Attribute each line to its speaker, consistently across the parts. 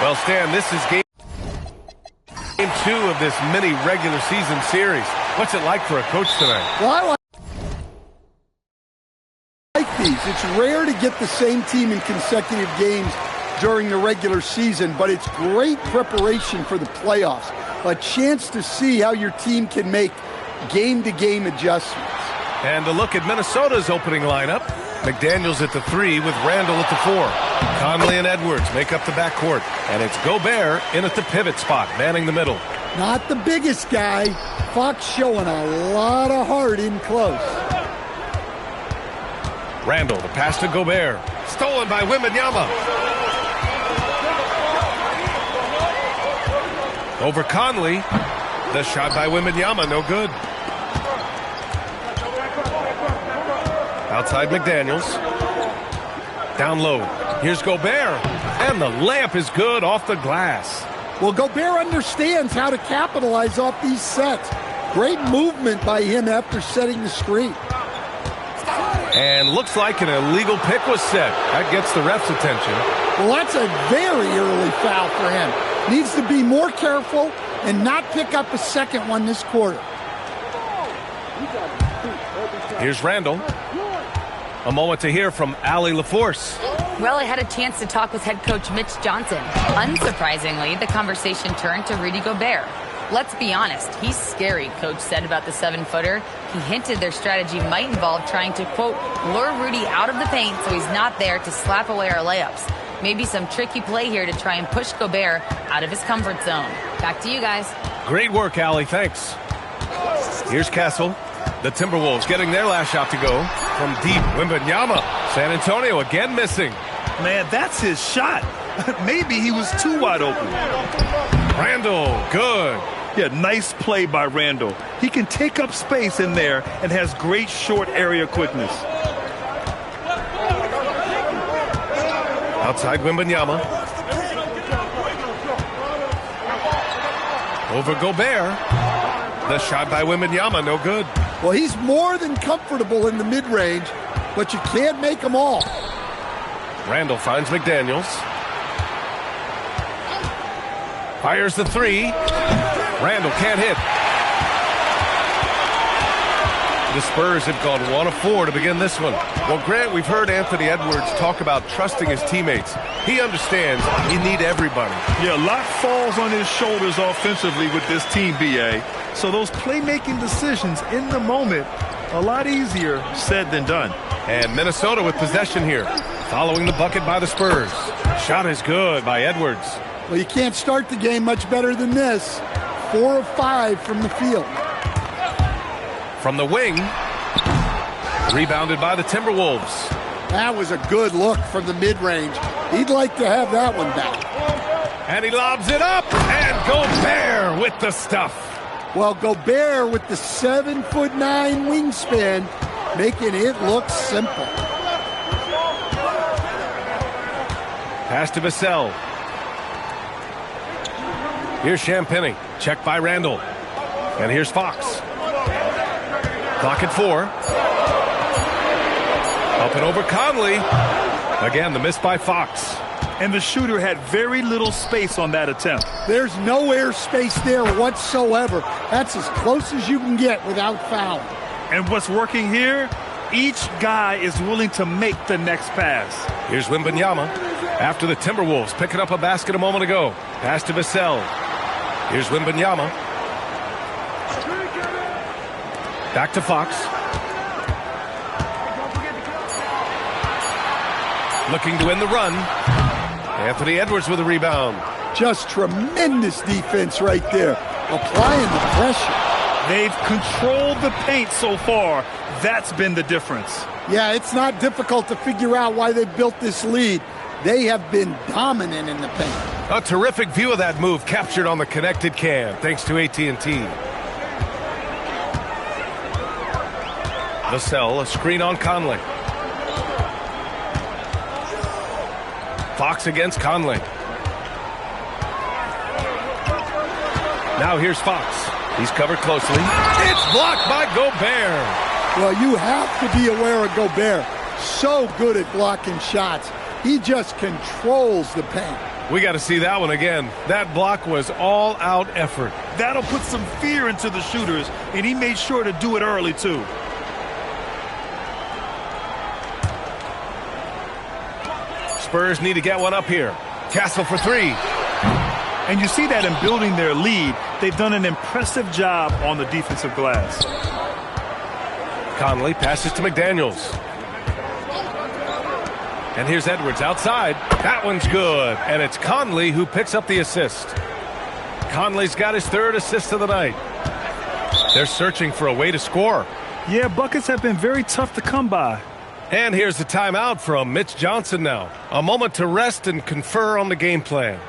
Speaker 1: Well, Stan, this is game 2 of this mini regular season series. What's it like for a coach tonight?
Speaker 2: Well, I like these. It's rare to get the same team in consecutive games during the regular season, but it's great preparation for the playoffs. A chance to see how your team can make game-to-game adjustments.
Speaker 1: And a look at Minnesota's opening lineup. McDaniels at the 3 with Randall at the 4. Conley and Edwards make up the backcourt. And it's Gobert in at the pivot spot, manning the middle.
Speaker 2: Not the biggest guy. Fox showing a lot of heart in close.
Speaker 1: Randall, the pass to Gobert. Stolen by Wembanyama. Over Conley. The shot by Wembanyama, no good. Outside McDaniels. Down low. Here's Gobert. And the layup is good off the glass.
Speaker 2: Well, Gobert understands how to capitalize off these sets. Great movement by him after setting the screen.
Speaker 1: And looks like an illegal pick was set. That gets the ref's attention.
Speaker 2: Well, that's a very early foul for him. Needs to be more careful and not pick up a second one this quarter.
Speaker 1: Here's Randall. A moment to hear from Allie LaForce.
Speaker 3: Well, I had a chance to talk with head coach Mitch Johnson. Unsurprisingly, the conversation turned to Rudy Gobert. Let's be honest, he's scary, coach said about the 7-footer. He hinted their strategy might involve trying to, quote, lure Rudy out of the paint so he's not there to slap away our layups. Maybe some tricky play here to try and push Gobert out of his comfort zone. Back to you guys.
Speaker 1: Great work, Allie. Thanks. Here's Castle. The Timberwolves getting their last shot to go from deep. Wembanyama. San Antonio again missing.
Speaker 4: Man, that's his shot. Maybe he was too wide open.
Speaker 1: Randall, good.
Speaker 4: Yeah, nice play by Randall. He can take up space in there and has great short area quickness.
Speaker 1: Outside Wembanyama. Over Gobert. The shot by Wembanyama, no good.
Speaker 2: Well, he's more than comfortable in the mid-range, but you can't make them all.
Speaker 1: Randall finds McDaniels. Fires the 3. Randall can't hit. The Spurs have gone 1 of 4 to begin this one. Well, Grant, we've heard Anthony Edwards talk about trusting his teammates. He understands you need everybody.
Speaker 4: Yeah, a lot falls on his shoulders offensively with this team, B.A. So those playmaking decisions in the moment, a lot easier said than done.
Speaker 1: And Minnesota with possession here, following the bucket by the Spurs. Shot is good by Edwards.
Speaker 2: Well, you can't start the game much better than this. 4 of 5 from the field.
Speaker 1: From the wing, rebounded by the Timberwolves.
Speaker 2: That was a good look from the mid-range. He'd like to have that one back.
Speaker 1: And he lobs it up, and Gobert with the stuff.
Speaker 2: Well, Gobert with the 7'9" wingspan, making it look simple.
Speaker 1: Pass to Vassell. Here's Champagnie, checked by Randall. And here's Fox. Clock at 4. Up and over Conley. Again, the miss by Fox.
Speaker 4: And the shooter had very little space on that attempt.
Speaker 2: There's no air space there whatsoever. That's as close as you can get without fouling.
Speaker 4: And what's working here, each guy is willing to make the next pass.
Speaker 1: Here's Wembanyama. After the Timberwolves picking up a basket a moment ago. Pass to Vassell. Here's Wembanyama. Back to Fox. Looking to win the run. Anthony Edwards with a rebound.
Speaker 2: Just tremendous defense right there. Applying the pressure.
Speaker 4: They've controlled the paint so far. That's been the difference.
Speaker 2: Yeah, it's not difficult to figure out why they built this lead. They have been dominant in the paint.
Speaker 1: A terrific view of that move captured on the connected cam, thanks to AT&T. Vassell, a screen on Conley. Fox against Conley. Now here's Fox. He's covered closely. It's blocked by Gobert.
Speaker 2: Well, you have to be aware of Gobert. So good at blocking shots. He just controls the paint.
Speaker 1: We got to see that one again. That block was all-out effort.
Speaker 4: That'll put some fear into the shooters, and he made sure to do it early, too.
Speaker 1: Spurs need to get one up here. Castle for three.
Speaker 4: And you see that in building their lead, they've done an impressive job on the defensive glass.
Speaker 1: Conley passes to McDaniels. And here's Edwards outside. That one's good. And it's Conley who picks up the assist. Conley's got his third assist of the night. They're searching for a way to score.
Speaker 4: Yeah, buckets have been very tough to come by.
Speaker 1: And here's the timeout from Mitch Johnson now. A moment to rest and confer on the game plan.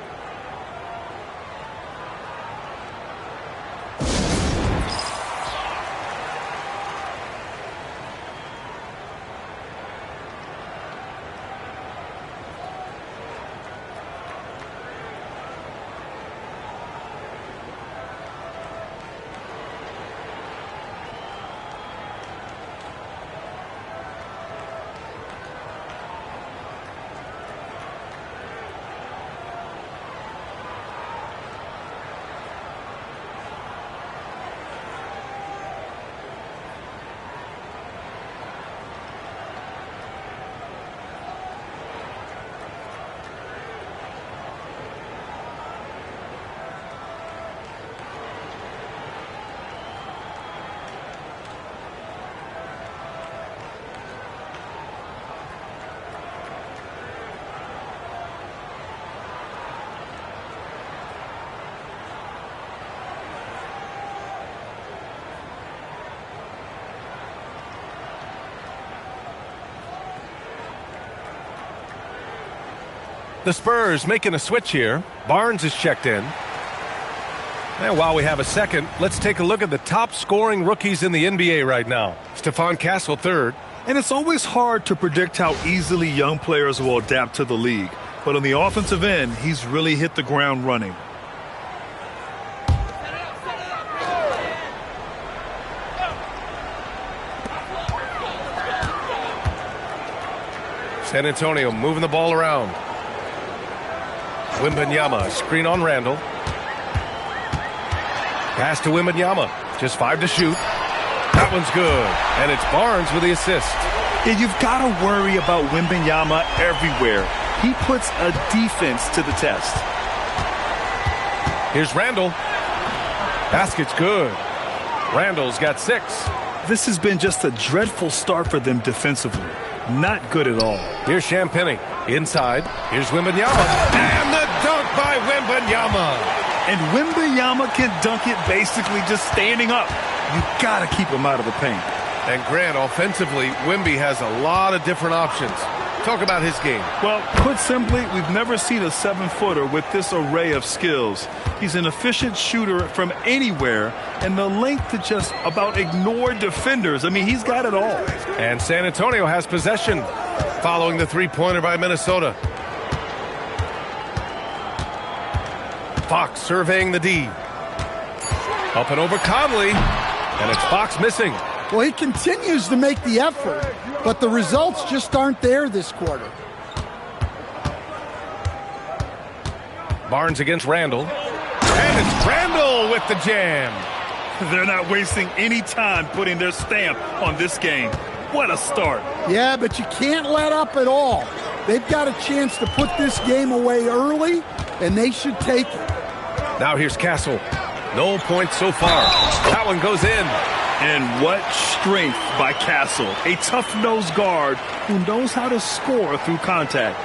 Speaker 1: The Spurs making a switch here. Barnes is checked in. And while we have a second, let's take a look at the top scoring rookies in the NBA right now. Stephon Castle third.
Speaker 4: And it's always hard to predict how easily young players will adapt to the league. But on the offensive end, he's really hit the ground running.
Speaker 1: San Antonio moving the ball around. Wembanyama, screen on Randall. Pass to Wembanyama. Just 5 to shoot. That one's good. And it's Barnes with the assist.
Speaker 4: Yeah, you've got to worry about Wembanyama everywhere. He puts a defense to the test.
Speaker 1: Here's Randall. Basket's good. Randall's got 6.
Speaker 4: This has been just a dreadful start for them defensively. Not good at all.
Speaker 1: Here's Champagny. Inside. Here's Wembanyama. And the dunk by Wembanyama.
Speaker 4: And Wembanyama can dunk it basically just standing up. You got to keep him out of the paint.
Speaker 1: And Grant, offensively, Wemby has a lot of different options. Talk about his game.
Speaker 4: Well, put simply, we've never seen a 7-footer with this array of skills. He's an efficient shooter from anywhere, and the length to just about ignore defenders. I mean, he's got it all.
Speaker 1: And San Antonio has possession following the three-pointer by Minnesota. Fox surveying the D. Up and over Conley, and it's Fox missing.
Speaker 2: Well, he continues to make the effort, but the results just aren't there this quarter.
Speaker 1: Barnes against Randall. And it's Randall with the jam.
Speaker 4: They're not wasting any time putting their stamp on this game. What a start.
Speaker 2: Yeah, but you can't let up at all. They've got a chance to put this game away early, and they should take it.
Speaker 1: Now here's Castle. No points so far. That one goes in.
Speaker 4: And what strength by Castle. A tough-nosed guard who knows how to score through contact.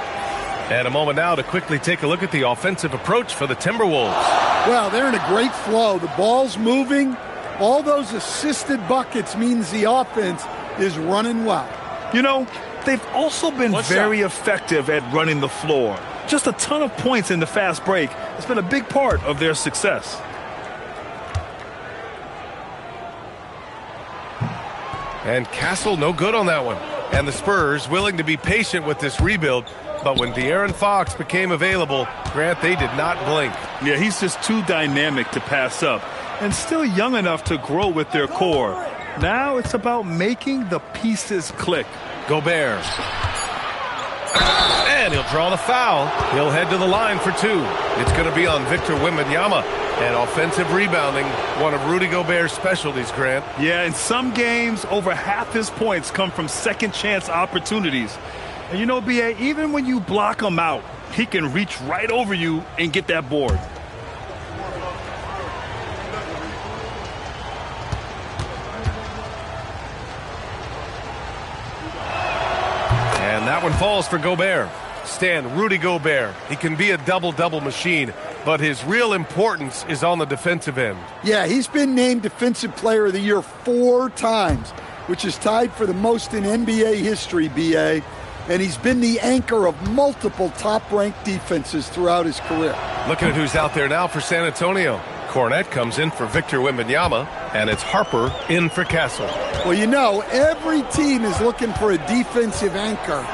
Speaker 1: And a moment now to quickly take a look at the offensive approach for the Timberwolves.
Speaker 2: Well, they're in a great flow. The ball's moving. All those assisted buckets means the offense is running well.
Speaker 4: You know, they've also been very effective at running the floor. Just a ton of points in the fast break. It's been a big part of their success.
Speaker 1: And Castle no good on that one. And the Spurs willing to be patient with this rebuild. But when De'Aaron Fox became available, Grant, they did not blink.
Speaker 4: Yeah, he's just too dynamic to pass up. And still young enough to grow with their core. Now it's about making the pieces click.
Speaker 1: Gobert. And he'll draw the foul. He'll head to the line for two. It's going to be on Victor Wembanyama. And offensive rebounding, one of Rudy Gobert's specialties, Grant.
Speaker 4: Yeah, in some games, over half his points come from second-chance opportunities. And you know, B.A., even when you block him out, he can reach right over you and get that board.
Speaker 1: And that one falls for Gobert. Stan, Rudy Gobert, he can be a double-double machine, but his real importance is on the defensive end.
Speaker 2: Yeah, he's been named Defensive Player of the Year 4 times, which is tied for the most in NBA history, B.A., and he's been the anchor of multiple top-ranked defenses throughout his career.
Speaker 1: Looking at who's out there now for San Antonio. Cornette comes in for Victor Wembanyama, and it's Harper in for Castle.
Speaker 2: Well, you know, every team is looking for a defensive anchor.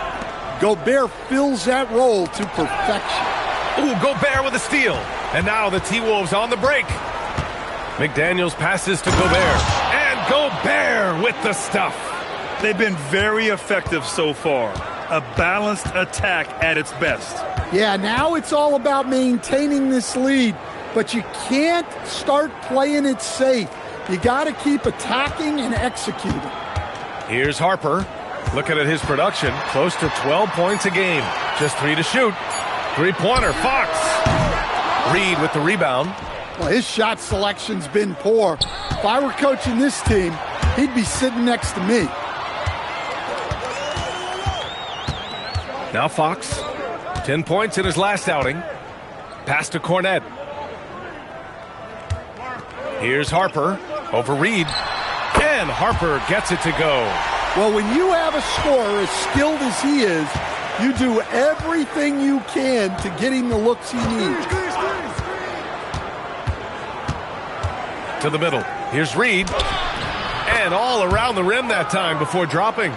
Speaker 2: Gobert fills that role to perfection.
Speaker 1: Ooh, Gobert with a steal. And now the T-Wolves on the break. McDaniels passes to Gobert. And Gobert with the stuff.
Speaker 4: They've been very effective so far. A balanced attack at its best.
Speaker 2: Yeah, now it's all about maintaining this lead. But you can't start playing it safe. You got to keep attacking and executing.
Speaker 1: Here's Harper. Looking at his production, close to 12 points a game. Just 3 to shoot. Three-pointer, Fox. Reed with the rebound.
Speaker 2: Well, his shot selection's been poor. If I were coaching this team, he'd be sitting next to me.
Speaker 1: Now Fox. 10 points in his last outing. Pass to Cornette. Here's Harper over Reed. And Harper gets it to go.
Speaker 2: Well, when you have a scorer as skilled as he is, you do everything you can to get him the looks he needs.
Speaker 1: To the middle. Here's Reed. And all around the rim that time before dropping.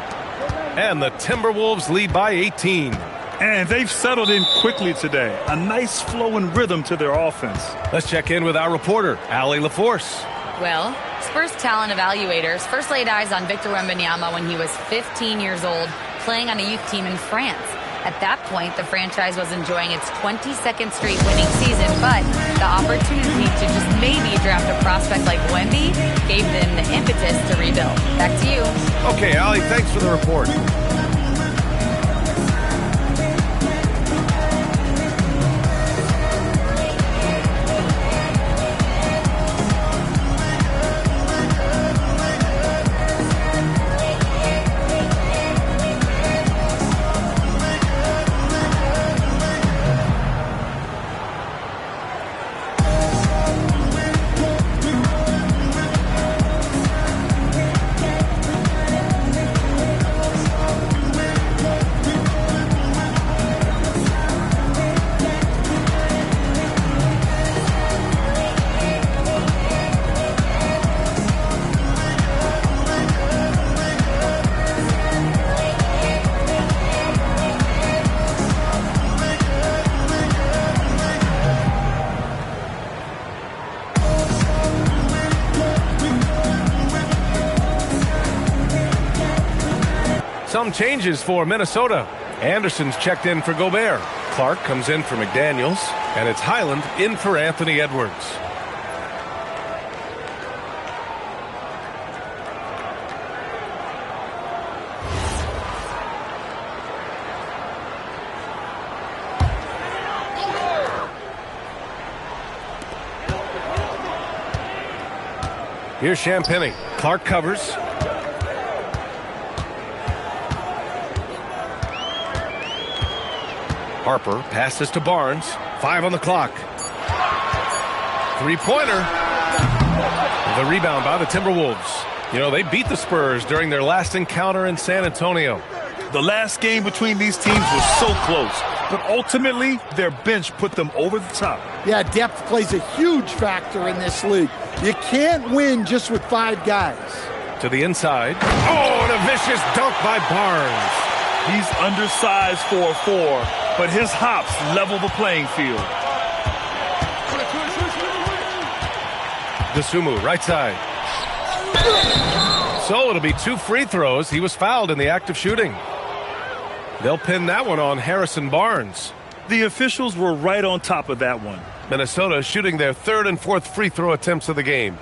Speaker 1: And the Timberwolves lead by 18.
Speaker 4: And they've settled in quickly today. A nice flow and rhythm to their offense.
Speaker 1: Let's check in with our reporter, Allie LaForce.
Speaker 3: Well, Spurs talent evaluators first laid eyes on Victor Wembanyama when he was 15 years old, playing on a youth team in France. At that point, the franchise was enjoying its 22nd straight winning season, but the opportunity to just maybe draft a prospect like Wemby gave them the impetus to rebuild. Back to you.
Speaker 1: Okay, Allie, thanks for the report. Some changes for Minnesota. Anderson's checked in for Gobert. Clark comes in for McDaniels. And it's Highland in for Anthony Edwards. Here's Champagny. Clark covers. Harper passes to Barnes. 5 on the clock. Three-pointer. The rebound by the Timberwolves. You know, they beat the Spurs during their last encounter in San Antonio.
Speaker 4: The last game between these teams was so close, but ultimately their bench put them over the top.
Speaker 2: Yeah, depth plays a huge factor in this league. You can't win just with 5 guys.
Speaker 1: To the inside. Oh, and a vicious dunk by Barnes.
Speaker 4: He's undersized for a 4, but his hops level the playing field.
Speaker 1: Dosunmu, right side. So it'll be 2 free throws. He was fouled in the act of shooting. They'll pin that one on Harrison Barnes.
Speaker 4: The officials were right on top of that one.
Speaker 1: Minnesota shooting their third and fourth free throw attempts of the game.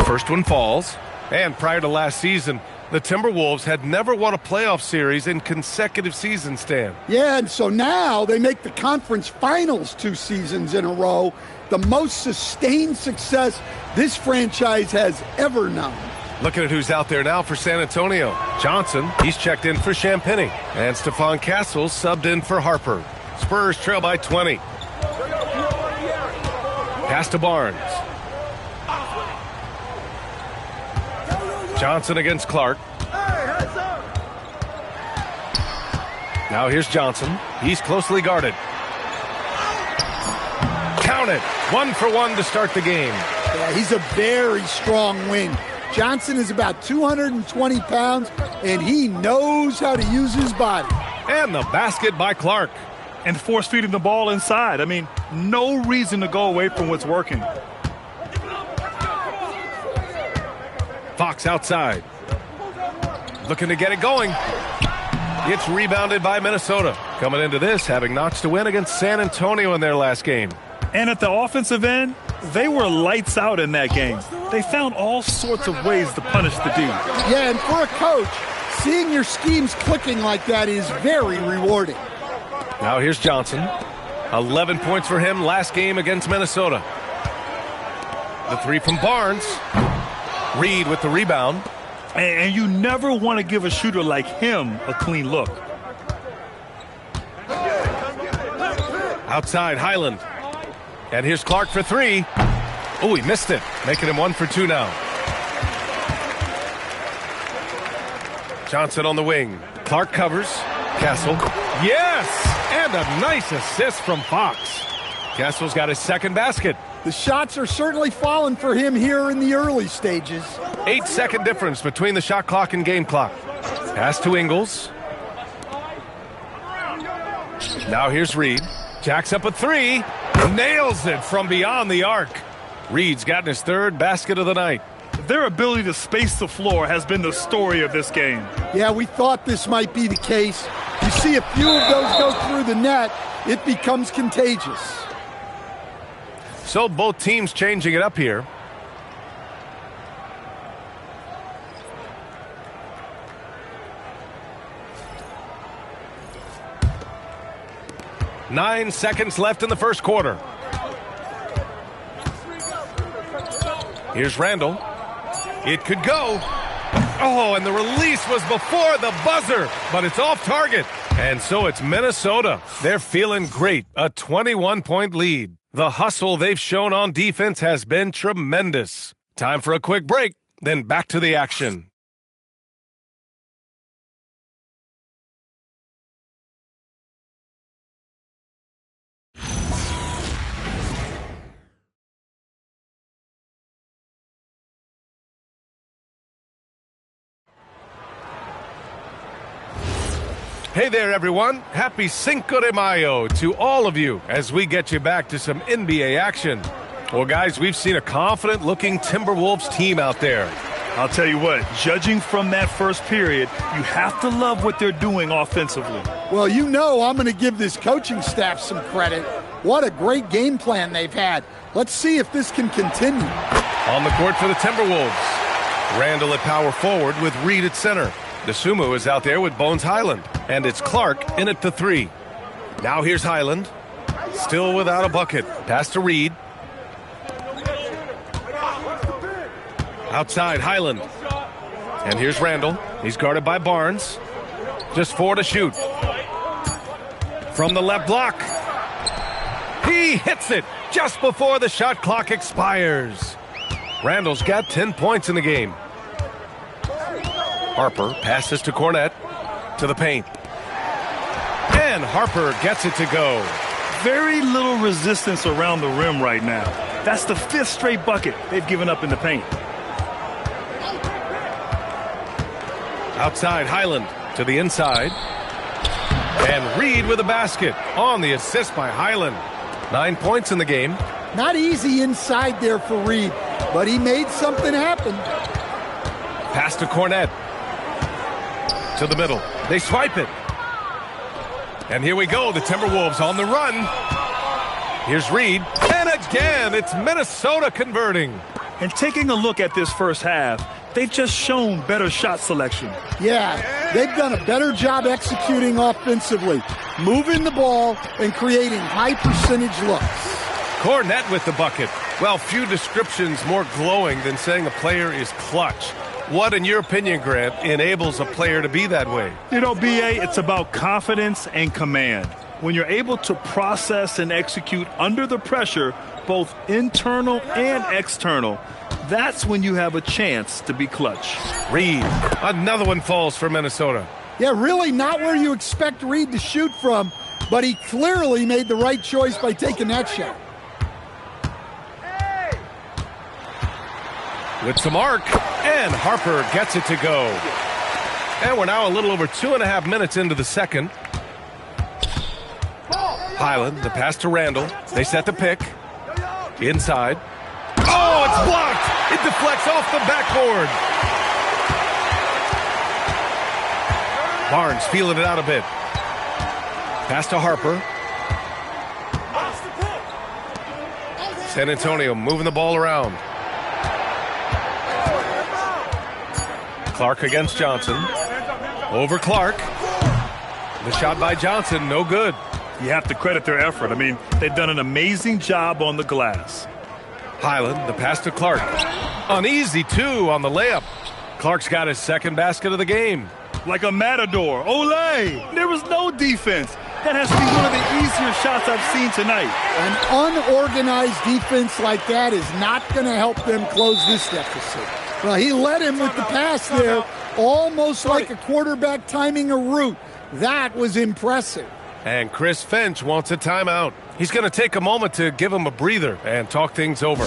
Speaker 1: First one falls. And prior to last season, the Timberwolves had never won a playoff series in consecutive seasons, Stan.
Speaker 2: Yeah, and so now they make the conference finals 2 seasons in a row. The most sustained success this franchise has ever known.
Speaker 1: Looking at who's out there now for San Antonio. Johnson, he's checked in for Champagny. And Stephon Castle subbed in for Harper. Spurs trail by 20. Pass to Barnes. Johnson against Clark. Now here's Johnson. He's closely guarded. Count it. 1 for 1 to start the game.
Speaker 2: Yeah, he's a very strong wing. Johnson is about 220 pounds, and he knows how to use his body.
Speaker 1: And the basket by Clark.
Speaker 4: And force feeding the ball inside. I mean, no reason to go away from what's working.
Speaker 1: Fox outside. Looking to get it going. It's rebounded by Minnesota. Coming into this, having notched a win against San Antonio in their last game.
Speaker 4: And at the offensive end, they were lights out in that game. They found all sorts of ways to punish the dude.
Speaker 2: Yeah, and for a coach, seeing your schemes clicking like that is very rewarding.
Speaker 1: Now here's Johnson. 11 points for him last game against Minnesota. The three from Barnes. Reed with the rebound.
Speaker 4: And you never want to give a shooter like him a clean look.
Speaker 1: Outside, Highland. And here's Clark for 3. Oh, he missed it. Making him 1 for 2 now. Johnson on the wing. Clark covers. Castle. Yes! And a nice assist from Fox. Castle's got his second basket.
Speaker 2: The shots are certainly falling for him here in the early stages.
Speaker 1: 8-second difference between the shot clock and game clock. Pass to Ingles. Now here's Reed. Jacks up a 3. Nails it from beyond the arc. Reed's gotten his third basket of the night.
Speaker 4: Their ability to space the floor has been the story of this game.
Speaker 2: Yeah, we thought this might be the case. You see a few of those go through the net, it becomes contagious.
Speaker 1: So both teams changing it up here. Nine seconds left in the first quarter. Here's Randall. It could go. Oh, and the release was before the buzzer, but it's off target. And so it's Minnesota. They're feeling great. A 21-point lead. The hustle they've shown on defense has been tremendous. Time for a quick break, then back to the action. Hey there, everyone. Happy Cinco de Mayo to all of you as we get you back to some NBA action. Well, guys, we've seen a confident-looking Timberwolves team out there.
Speaker 4: I'll tell you what, judging from that first period, you have to love what they're doing offensively.
Speaker 2: Well, you know I'm going to give this coaching staff some credit. What a great game plan they've had. Let's see if this can continue.
Speaker 1: On the court for the Timberwolves. Randall at power forward with Reed at center. Dosunmu is out there with Bones Highland. And it's Clark in at the 3. Now here's Highland. Still without a bucket. Pass to Reed. Outside, Highland. And here's Randall. He's guarded by Barnes. Just 4 to shoot. From the left block. He hits it just before the shot clock expires. Randall's got 10 points in the game. Harper passes to Cornette. To the paint. And Harper gets it to go.
Speaker 4: Very little resistance around the rim right now. That's the 5th straight bucket they've given up in the paint.
Speaker 1: Outside, Highland to the inside. And Reed with a basket on the assist by Highland. 9 points in the game.
Speaker 2: Not easy inside there for Reed, but he made something happen.
Speaker 1: Pass to Cornette. To the middle. They swipe it. And here we go. The Timberwolves on the run. Here's Reed. And again, it's Minnesota converting.
Speaker 4: And taking a look at this first half, they've just shown better shot selection.
Speaker 2: Yeah, they've done a better job executing offensively, moving the ball and creating high-percentage looks.
Speaker 1: Cornette with the bucket. Well, few descriptions more glowing than saying a player is clutch. What, in your opinion, Grant, enables a player to be that way?
Speaker 4: You know, B.A., it's about confidence and command. When you're able to process and execute under the pressure, both internal and external, that's when you have a chance to be clutch.
Speaker 1: Reed, another one falls for Minnesota.
Speaker 2: Yeah, really not where you expect Reed to shoot from, but he clearly made the right choice by taking that shot.
Speaker 1: With some arc, and Harper gets it to go. And we're now a little over 2.5 minutes into the second. Highland, the pass to Randall. They set the pick. Inside. Oh, it's blocked! It deflects off the backboard. Barnes feeling it out a bit. Pass to Harper. San Antonio moving the ball around. Clark against Johnson. Over Clark. The shot by Johnson, no good.
Speaker 4: You have to credit their effort. I mean, they've done an amazing job on the glass.
Speaker 1: Highland, the pass to Clark. Uneasy, too, on the layup. Clark's got his second basket of the game.
Speaker 4: Like a matador. Olé! There was no defense. That has to be one of the easier shots I've seen tonight.
Speaker 2: An unorganized defense like that is not going to help them close this deficit. Well, he led him with the pass there, almost like a quarterback timing a route. That was impressive.
Speaker 1: And Chris Finch wants a timeout. He's going to take a moment to give him a breather and talk things over.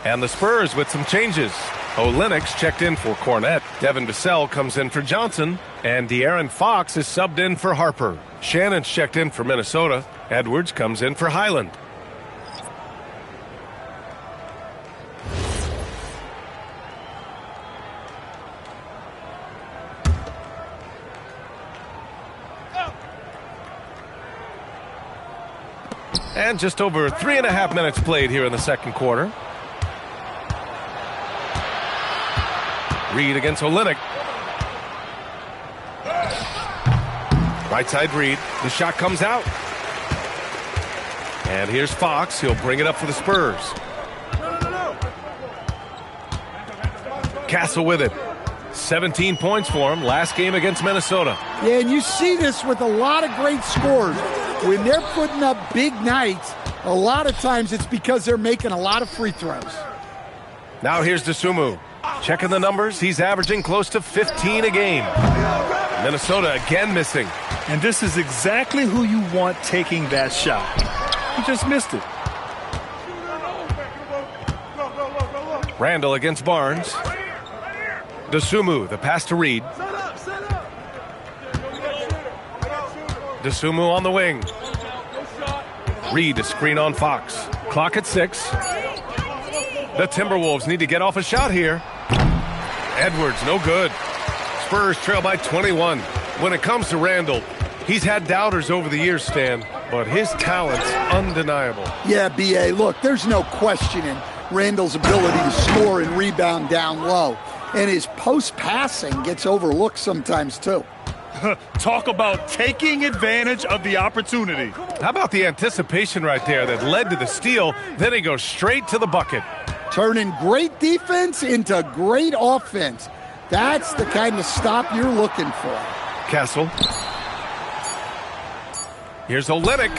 Speaker 1: And the Spurs with some changes. Olenek's checked in for Cornette. Devin Vassell comes in for Johnson. And De'Aaron Fox is subbed in for Harper. Shannon's checked in for Minnesota. Edwards comes in for Highland. And just over 3.5 minutes played here in the second quarter. Reed against Olenek. Right side Reed. The shot comes out. And here's Fox. He'll bring it up for the Spurs. Castle with it. 17 points for him last game against Minnesota.
Speaker 2: Yeah, and you see this with a lot of great scores. When they're putting up big nights, a lot of times it's because they're making a lot of free throws.
Speaker 1: Now here's Dosunmu. Checking the numbers, he's averaging close to 15 a game. Minnesota again missing.
Speaker 4: And this is exactly who you want taking that shot. He just missed it.
Speaker 1: Randall against Barnes. Dosunmu, the pass to Reed. Dosunmu on the wing. Reed, a screen on Fox. Clock at 6. The Timberwolves need to get off a shot here. Edwards, no good. Spurs trail by 21. When it comes to Randall, he's had doubters over the years, Stan, but his talent's undeniable.
Speaker 2: Yeah, B.A., look, there's no questioning Randall's ability to score and rebound down low. And his post-passing gets overlooked sometimes, too.
Speaker 4: Talk about taking advantage of the opportunity.
Speaker 1: How about the anticipation right there that led to the steal? Then he goes straight to the bucket.
Speaker 2: Turning great defense into great offense. That's the kind of stop you're looking for.
Speaker 1: Castle. Here's Olynyk.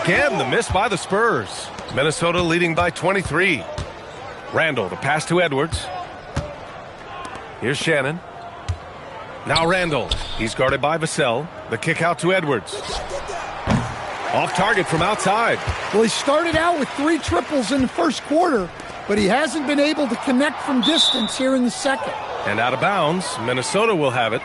Speaker 1: Again, the miss by the Spurs. Minnesota leading by 23. Randall, the pass to Edwards. Here's Shannon. Now Randall. He's guarded by Vassell. The kick out to Edwards. Off target from outside.
Speaker 2: Well, he started out with 3 triples in the first quarter, but he hasn't been able to connect from distance here in the second.
Speaker 1: And out of bounds, Minnesota will have it.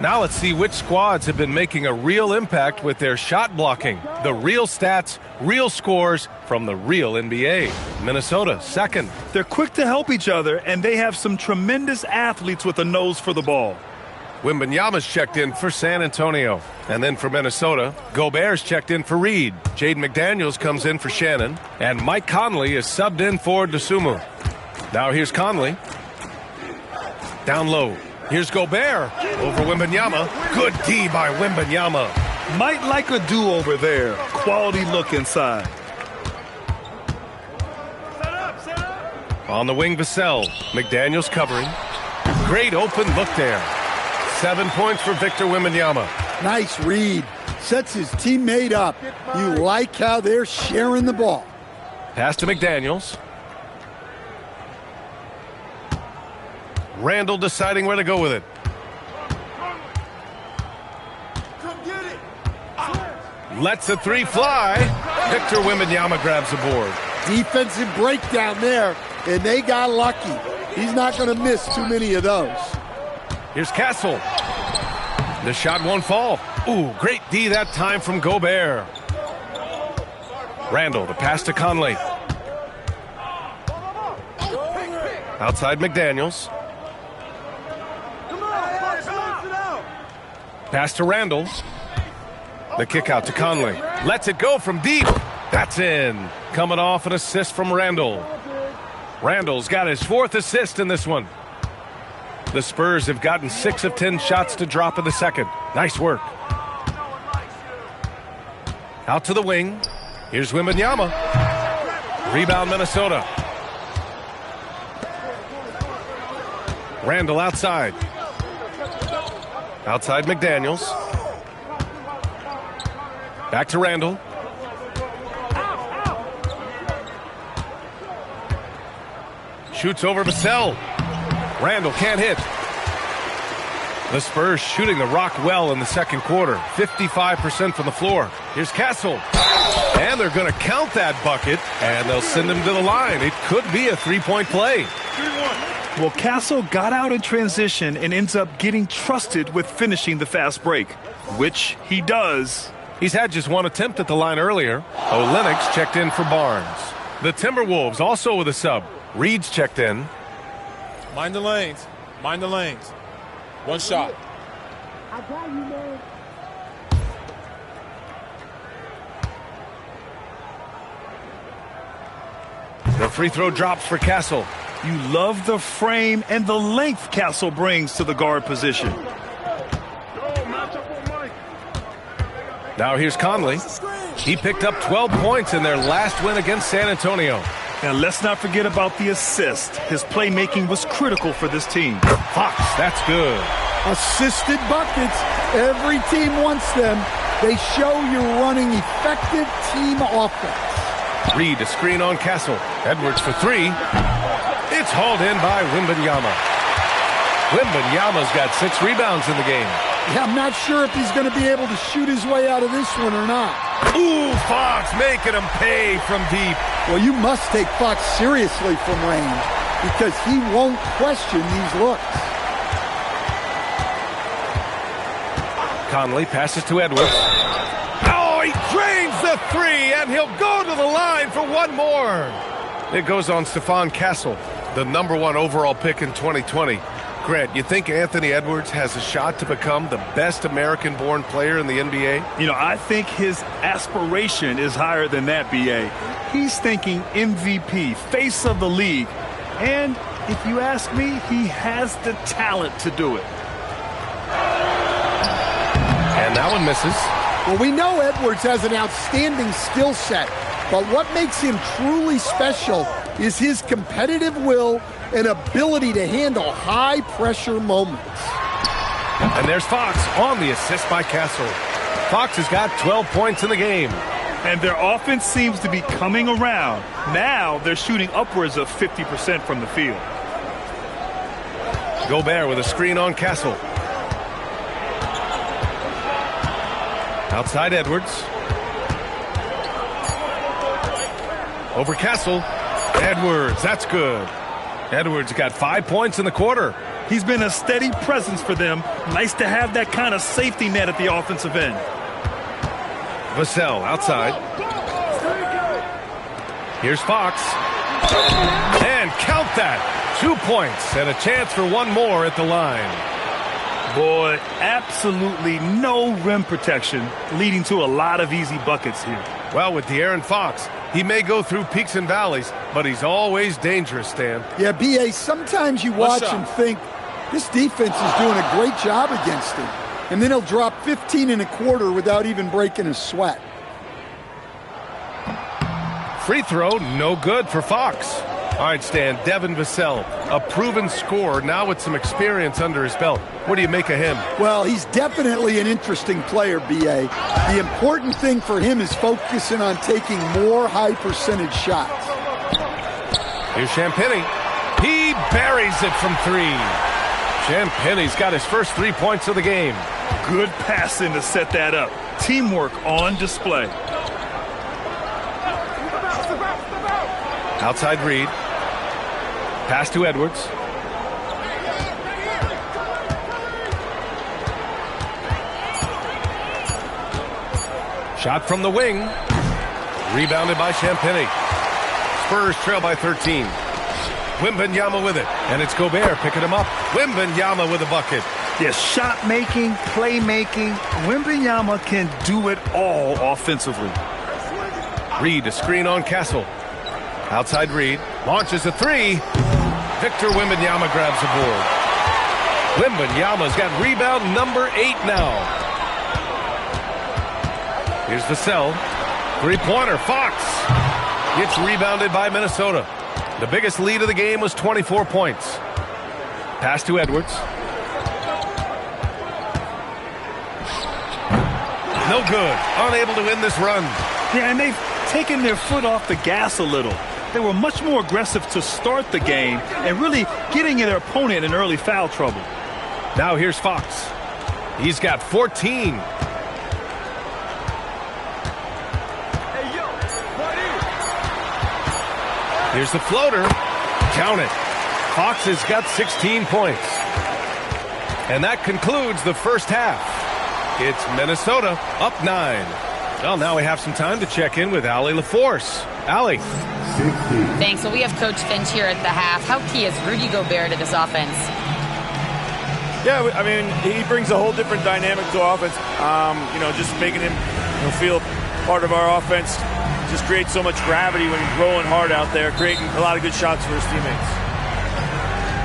Speaker 1: Now let's see which squads have been making a real impact with their shot blocking. The real stats, real scores from the real NBA. Minnesota, second.
Speaker 4: They're quick to help each other, and they have some tremendous athletes with a nose for the ball.
Speaker 1: Wembanyama's checked in for San Antonio. And then for Minnesota, Gobert's checked in for Reed. Jaden McDaniels comes in for Shannon. And Mike Conley is subbed in for Dosunmu. Now here's Conley. Down low. Here's Gobert over Wembanyama. Good D by Wembanyama.
Speaker 4: Might like a do-over there. Quality look inside.
Speaker 1: On the wing, Vassell. McDaniels covering. Great open look there. 7 points for Victor Wembanyama.
Speaker 2: Nice read. Sets his teammate up. You like how they're sharing the ball.
Speaker 1: Pass to McDaniels. Randall deciding where to go with it. Lets a 3 fly. Victor Wembanyama grabs the board.
Speaker 2: Defensive breakdown there, and they got lucky. He's not going to miss too many of those.
Speaker 1: Here's Castle. The shot won't fall. Ooh, great D that time from Gobert. Randall, the pass to Conley. Outside McDaniels. Pass to Randall. The kick out to Conley. Lets it go from deep. That's in. Coming off an assist from Randall. Randall's got his 4th assist in this one. The Spurs have gotten 6 of 10 shots to drop in the second. Nice work. Out to the wing. Here's Wembanyama. Rebound Minnesota. Randall outside. Outside McDaniels. Back to Randall. Shoots over Vassell. Randall can't hit. The Spurs shooting the rock well in the second quarter. 55% from the floor. Here's Castle. And they're going to count that bucket, and they'll send him to the line. It could be a 3-point play.
Speaker 4: Well, Castle got out in transition and ends up getting trusted with finishing the fast break, which he does.
Speaker 1: He's had just 1 attempt at the line earlier. Olynyk's checked in for Barnes. The Timberwolves also with a sub. Reed's checked in.
Speaker 5: Mind the lanes. Mind the lanes. 1 shot.
Speaker 2: I got you, man.
Speaker 1: The free throw drops for Castle.
Speaker 4: You love the frame and the length Castle brings to the guard position.
Speaker 1: Now here's Conley. He picked up 12 points in their last win against San Antonio.
Speaker 4: And let's not forget about the assist. His playmaking was critical for this team.
Speaker 1: Fox, that's good.
Speaker 2: Assisted buckets. Every team wants them. They show you're running effective team offense.
Speaker 1: Reed, a screen on Castle. Edwards for 3. It's hauled in by Wembanyama. Wembanyama's got 6 rebounds in the game.
Speaker 2: Yeah, I'm not sure if he's going to be able to shoot his way out of this one or not.
Speaker 1: Ooh, Fox making him pay from deep.
Speaker 2: Well, you must take Fox seriously from range because he won't question these looks.
Speaker 1: Conley passes to Edwards. Oh, he drains line for one more. It goes on Stephon Castle, the #1 overall pick in 2020. Grant, you think Anthony Edwards has a shot to become the best American-born player in the NBA?
Speaker 4: You know, I think his aspiration is higher than that, B.A. He's thinking MVP, face of the league. And if you ask me, he has the talent to do it.
Speaker 1: And that one misses.
Speaker 2: Well, we know Edwards has an outstanding skill set, but what makes him truly special is his competitive will and ability to handle high-pressure moments.
Speaker 1: And there's Fox on the assist by Castle. Fox has got 12 points in the game.
Speaker 4: And their offense seems to be coming around. Now they're shooting upwards of 50% from the field.
Speaker 1: Gobert with a screen on Castle. Outside Edwards. Over Castle. Edwards, that's good. Edwards got 5 points in the quarter.
Speaker 4: He's been a steady presence for them. Nice to have that kind of safety net at the offensive end.
Speaker 1: Vassell outside. Here's Fox. And count that. 2 points and a chance for one more at the line.
Speaker 4: Boy, absolutely no rim protection, leading to a lot of easy buckets here.
Speaker 1: Well, with De'Aaron Fox, he may go through peaks and valleys, but he's always dangerous, Stan.
Speaker 2: Yeah, B.A., sometimes you watch and think, this defense is doing a great job against him. And then he'll drop 15 and a quarter without even breaking a sweat.
Speaker 1: Free throw, no good for Fox. All right, Stan, Devin Vassell, a proven scorer, now with some experience under his belt. What do you make of him?
Speaker 2: Well, he's definitely an interesting player, B.A. The important thing for him is focusing on taking more high-percentage shots.
Speaker 1: Here's Champagnie. He buries it from three. Champagnie's got his first 3 points of the game.
Speaker 4: Good passing to set that up. Teamwork on display.
Speaker 1: Outside Reed. Pass to Edwards. Shot from the wing. Rebounded by Champagnie. Spurs trail by 13. Wembanyama with it. And it's Gobert picking him up. Wembanyama with a bucket.
Speaker 4: Yes, shot making, playmaking. Wembanyama can do it all offensively.
Speaker 1: Reed, a screen on Castle. Outside Reed. Launches a three. Victor Wembanyama grabs the board. Wembanyama's got rebound number 8 now. Here's Vassell. Three-pointer. Fox. Gets rebounded by Minnesota. The biggest lead of the game was 24 points. Pass to Edwards. No good. Unable to win this run.
Speaker 4: Yeah, and they've taken their foot off the gas a little. They were much more aggressive to start the game and really getting their opponent in early foul trouble.
Speaker 1: Now here's Fox. He's got 14. Here's the floater. Count it. Fox has got 16 points. And that concludes the first half. It's Minnesota up 9. Well, now we have some time to check in with Allie LaForce. Allie.
Speaker 3: Thanks. Well, we have Coach Finch here at the half. How key is Rudy Gobert to this offense?
Speaker 6: Yeah, I mean, he brings a whole different dynamic to offense. Just making him feel part of our offense just creates so much gravity when he's rolling hard out there, creating a lot of good shots for his teammates.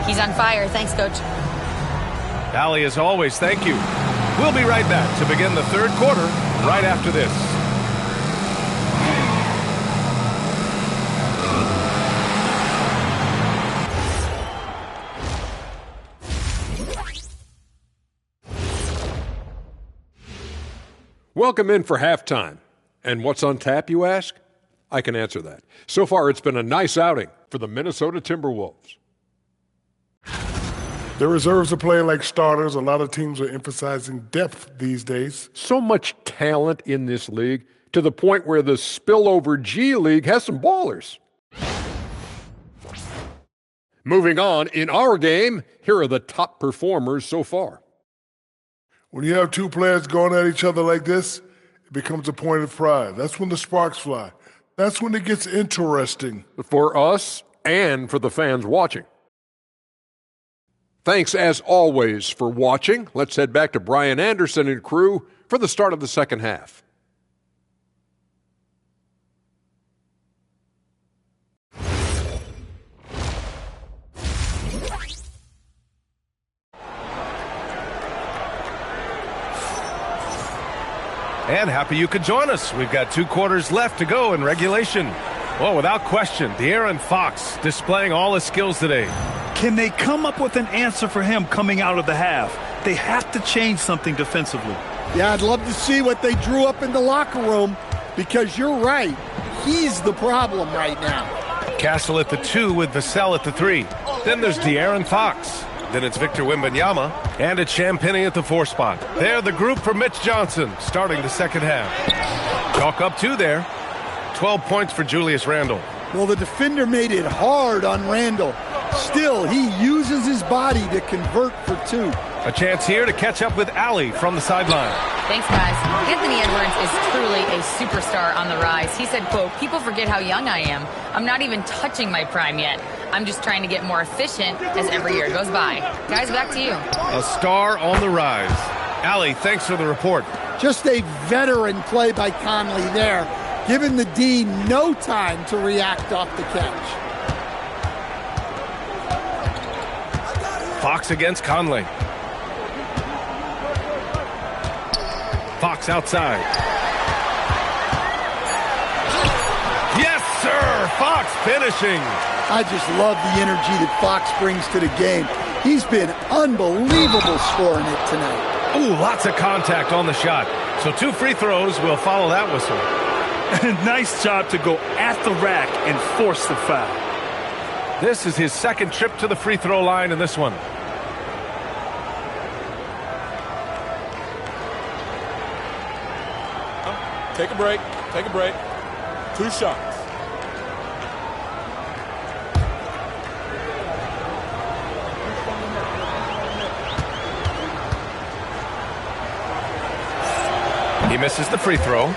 Speaker 3: He's on fire. Thanks, Coach.
Speaker 1: Allie, as always, thank you. We'll be right back to begin the third quarter right after this.
Speaker 7: Welcome in for halftime. And what's on tap, you ask? I can answer that. So far, it's been a nice outing for the Minnesota Timberwolves.
Speaker 8: The reserves are playing like starters. A lot of teams are emphasizing depth these days.
Speaker 7: So much talent in this league to the point where the spillover G League has some ballers. Moving on, in our game, here are the top performers so far.
Speaker 8: When you have two players going at each other like this, it becomes a point of pride. That's when the sparks fly. That's when it gets interesting.
Speaker 7: For us and for the fans watching. Thanks, as always, for watching. Let's head back to Brian Anderson and crew for the start of the second half.
Speaker 1: And happy you could join us. We've got 2 quarters left to go in regulation. Well, without question, De'Aaron Fox displaying all his skills today.
Speaker 4: Can they come up with an answer for him coming out of the half? They have to change something defensively.
Speaker 2: Yeah, I'd love to see what they drew up in the locker room, because you're right. He's the problem right now.
Speaker 1: Castle at the 2 with Vassell at the 3. Then there's De'Aaron Fox. Then it's Victor Wembanyama, and it's Champagnie at the 4 spot. They're the group for Mitch Johnson, starting the second half. Chalk up 2 there. 12 points for Julius Randle.
Speaker 2: Well, the defender made it hard on Randle. Still, he uses his body to convert for 2.
Speaker 1: A chance here to catch up with Allie from the sideline.
Speaker 3: Thanks, guys. Anthony Edwards is truly a superstar on the rise. He said, quote, "People forget how young I am. I'm not even touching my prime yet. I'm just trying to get more efficient as every year goes by." Guys, back to you.
Speaker 1: A star on the rise. Allie, thanks for the report.
Speaker 2: Just a veteran play by Conley there, giving the D no time to react off the catch.
Speaker 1: Fox against Conley. Fox outside. Yes, sir! Fox finishing.
Speaker 2: I just love the energy that Fox brings to the game. He's been unbelievable scoring it tonight.
Speaker 1: Ooh, lots of contact on the shot. So 2 free throws will follow that whistle.
Speaker 4: Nice job to go at the rack and force the foul.
Speaker 1: This is his second trip to the free throw line in this one.
Speaker 5: Take a break. Take a break. 2 shots.
Speaker 1: He misses the free throw.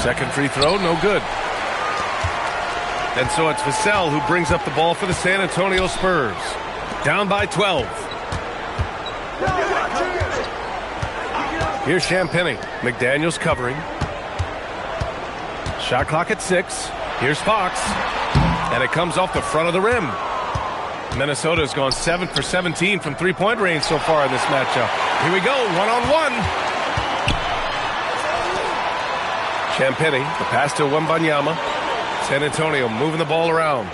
Speaker 1: Second free throw, no good. And so it's Vassell who brings up the ball for the San Antonio Spurs. Down by 12. Here's Champagnie. McDaniels covering. Shot clock at 6. Here's Fox. And it comes off the front of the rim. Minnesota's gone 7 for 17 from three-point range so far in this matchup. Here we go, one-on-one. Champagnie, the pass to Wembanyama. San Antonio moving the ball around.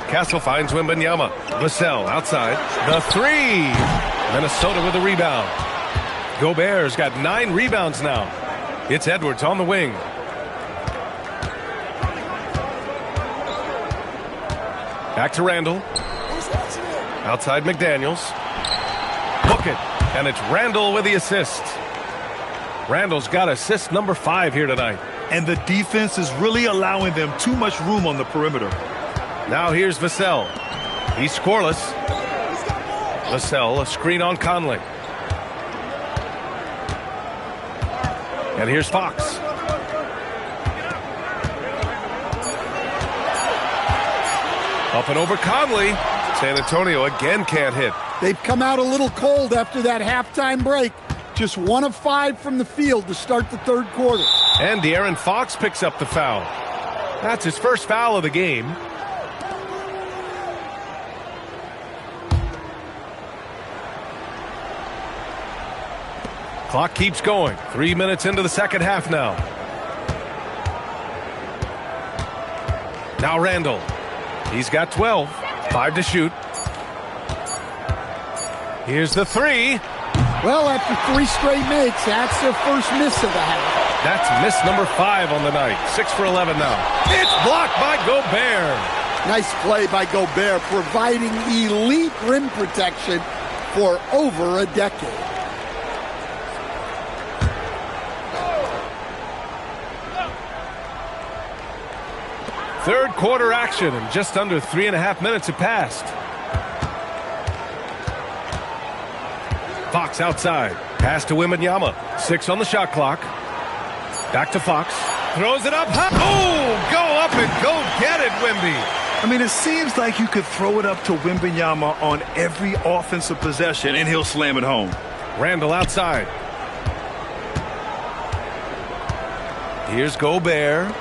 Speaker 1: Castle finds Wembanyama. Vassell outside. The 3. Minnesota with the rebound. Gobert's got 9 rebounds now. It's Edwards on the wing. Back to Randle. Outside McDaniels. Book it. And it's Randle with the assist. Randle's got assist number 5 here tonight.
Speaker 4: And the defense is really allowing them too much room on the perimeter.
Speaker 1: Now here's Vassell. He's scoreless. Vassell, a screen on Conley. And here's Fox. Up and over Conley. San Antonio again can't hit.
Speaker 2: They've come out a little cold after that halftime break. Just 1 of 5 from the field to start the third quarter.
Speaker 1: And De'Aaron Fox picks up the foul. That's his first foul of the game. Clock keeps going. 3 minutes into the second half now. Now Randle. He's got 12. 5 to shoot. Here's the 3.
Speaker 2: Well, after 3 straight makes, that's their first miss of the half.
Speaker 1: That's miss number 5 on the night. 6 for 11 now. It's blocked by Gobert.
Speaker 2: Nice play by Gobert, providing elite rim protection for over a decade.
Speaker 1: Third quarter action, and just under 3.5 minutes have passed. Fox outside. Pass to Wembanyama. 6 on the shot clock. Back to Fox. Throws it up. Oh, go up and go get it, Wemby.
Speaker 4: I mean, it seems like you could throw it up to Wembanyama on every offensive possession, and he'll slam it home.
Speaker 1: Randall outside. Here's Gobert.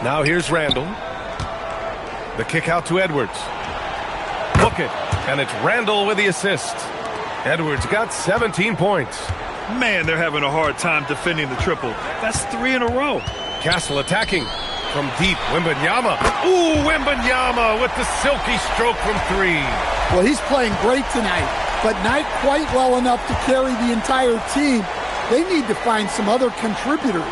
Speaker 1: Now here's Randall. The kick out to Edwards. Book it. And it's Randall with the assist. Edwards got 17 points.
Speaker 4: Man, they're having a hard time defending the triple. That's 3 in a row.
Speaker 1: Castle attacking from deep. Wembanyama. Ooh, Wembanyama with the silky stroke from 3.
Speaker 2: Well, he's playing great tonight, but not quite well enough to carry the entire team. They need to find some other contributors.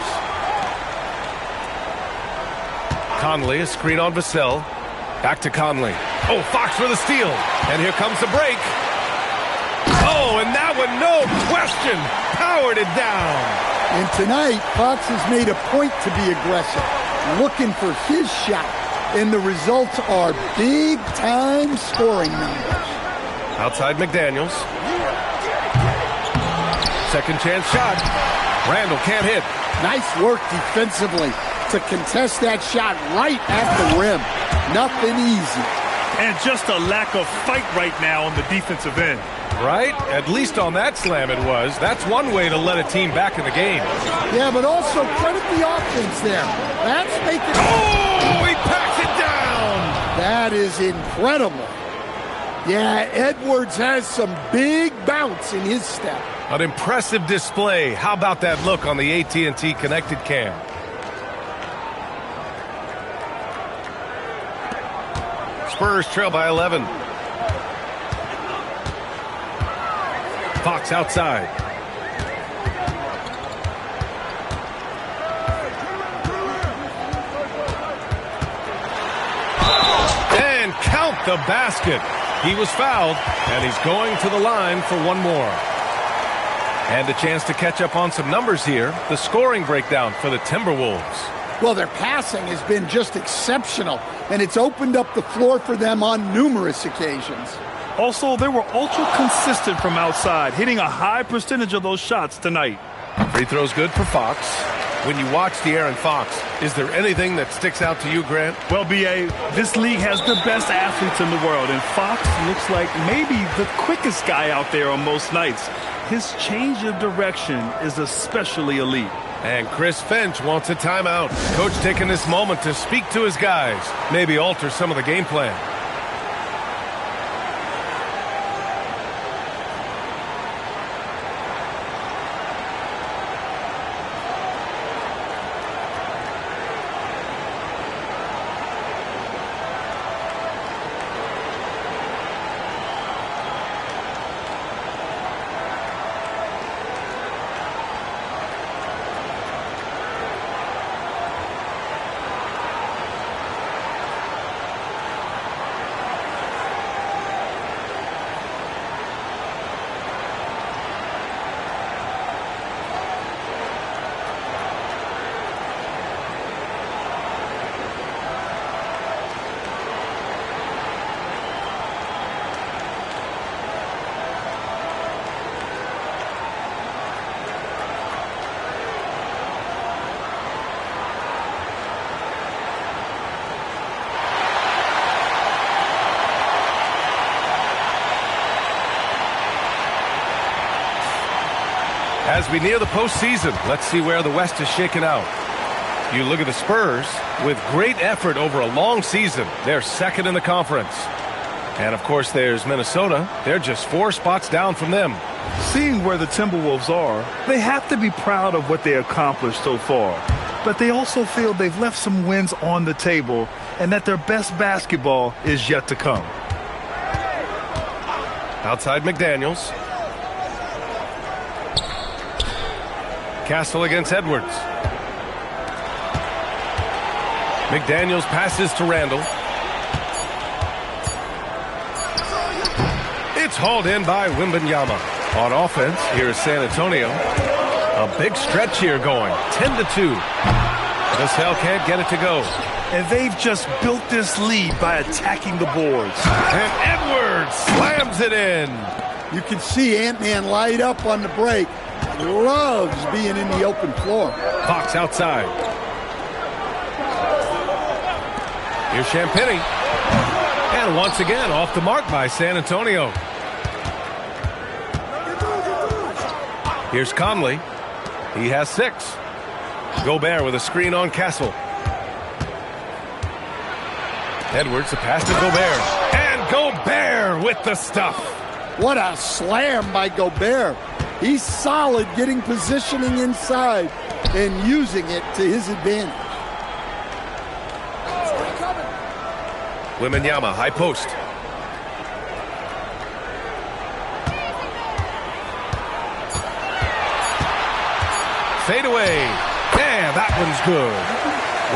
Speaker 1: Conley, a screen on Vassell. Back to Conley. Oh, Fox with a steal. And here comes the break. Oh, and that one, no question, powered it down.
Speaker 2: And tonight, Fox has made a point to be aggressive, looking for his shot. And the results are big-time scoring numbers.
Speaker 1: Outside McDaniels. Second chance shot. Randall can't hit.
Speaker 2: Nice work defensively to contest that shot right at the rim. Nothing easy.
Speaker 4: And just a lack of fight right now on the defensive end.
Speaker 1: Right? At least on that slam it was. That's one way to let a team back in the game.
Speaker 2: Yeah, but also credit the offense there. That's making...
Speaker 1: Oh, he packs it down!
Speaker 2: That is incredible. Yeah, Edwards has some big bounce in his step.
Speaker 1: An impressive display. How about that look on the AT&T connected cam? Spurs trail by 11. Fox outside. And count the basket. He was fouled, and he's going to the line for one more. And a chance to catch up on some numbers here. The scoring breakdown for the Timberwolves.
Speaker 2: Well, their passing has been just exceptional, and it's opened up the floor for them on numerous occasions.
Speaker 4: Also, they were ultra consistent from outside, hitting a high percentage of those shots tonight.
Speaker 1: Free throws good for Fox. When you watch De'Aaron Fox, is there anything that sticks out to you, Grant?
Speaker 4: Well, B.A., this league has the best athletes in the world, and Fox looks like maybe the quickest guy out there on most nights. His change of direction is especially elite.
Speaker 1: And Chris Finch wants a timeout. Coach taking this moment to speak to his guys, maybe alter some of the game plan. As we near the postseason, let's see where the West is shaken out. You look at the Spurs, with great effort over a long season. They're second in the conference. And, of course, there's Minnesota. They're just 4 spots down from them.
Speaker 4: Seeing where the Timberwolves are, they have to be proud of what they accomplished so far. But they also feel they've left some wins on the table and that their best basketball is yet to come.
Speaker 1: Outside McDaniels. Castle against Edwards. McDaniels passes to Randall. It's hauled in by Wembanyama. On offense, here is San Antonio. A big stretch here going, 10-2. Vassell can't get it to go.
Speaker 4: And they've just built this lead by attacking the boards.
Speaker 1: And Edwards slams it in.
Speaker 2: You can see Ant-Man light up on the break. Loves being in the open floor.
Speaker 1: Fox outside. Here's Champagny. And once again, off the mark by San Antonio. Here's Conley. He has 6. Gobert with a screen on Castle. Edwards, the pass to Gobert. And Gobert with the stuff.
Speaker 2: What a slam by Gobert. He's solid getting positioning inside and using it to his advantage.
Speaker 1: Wembanyama, high post. Fade away. Yeah, that one's good.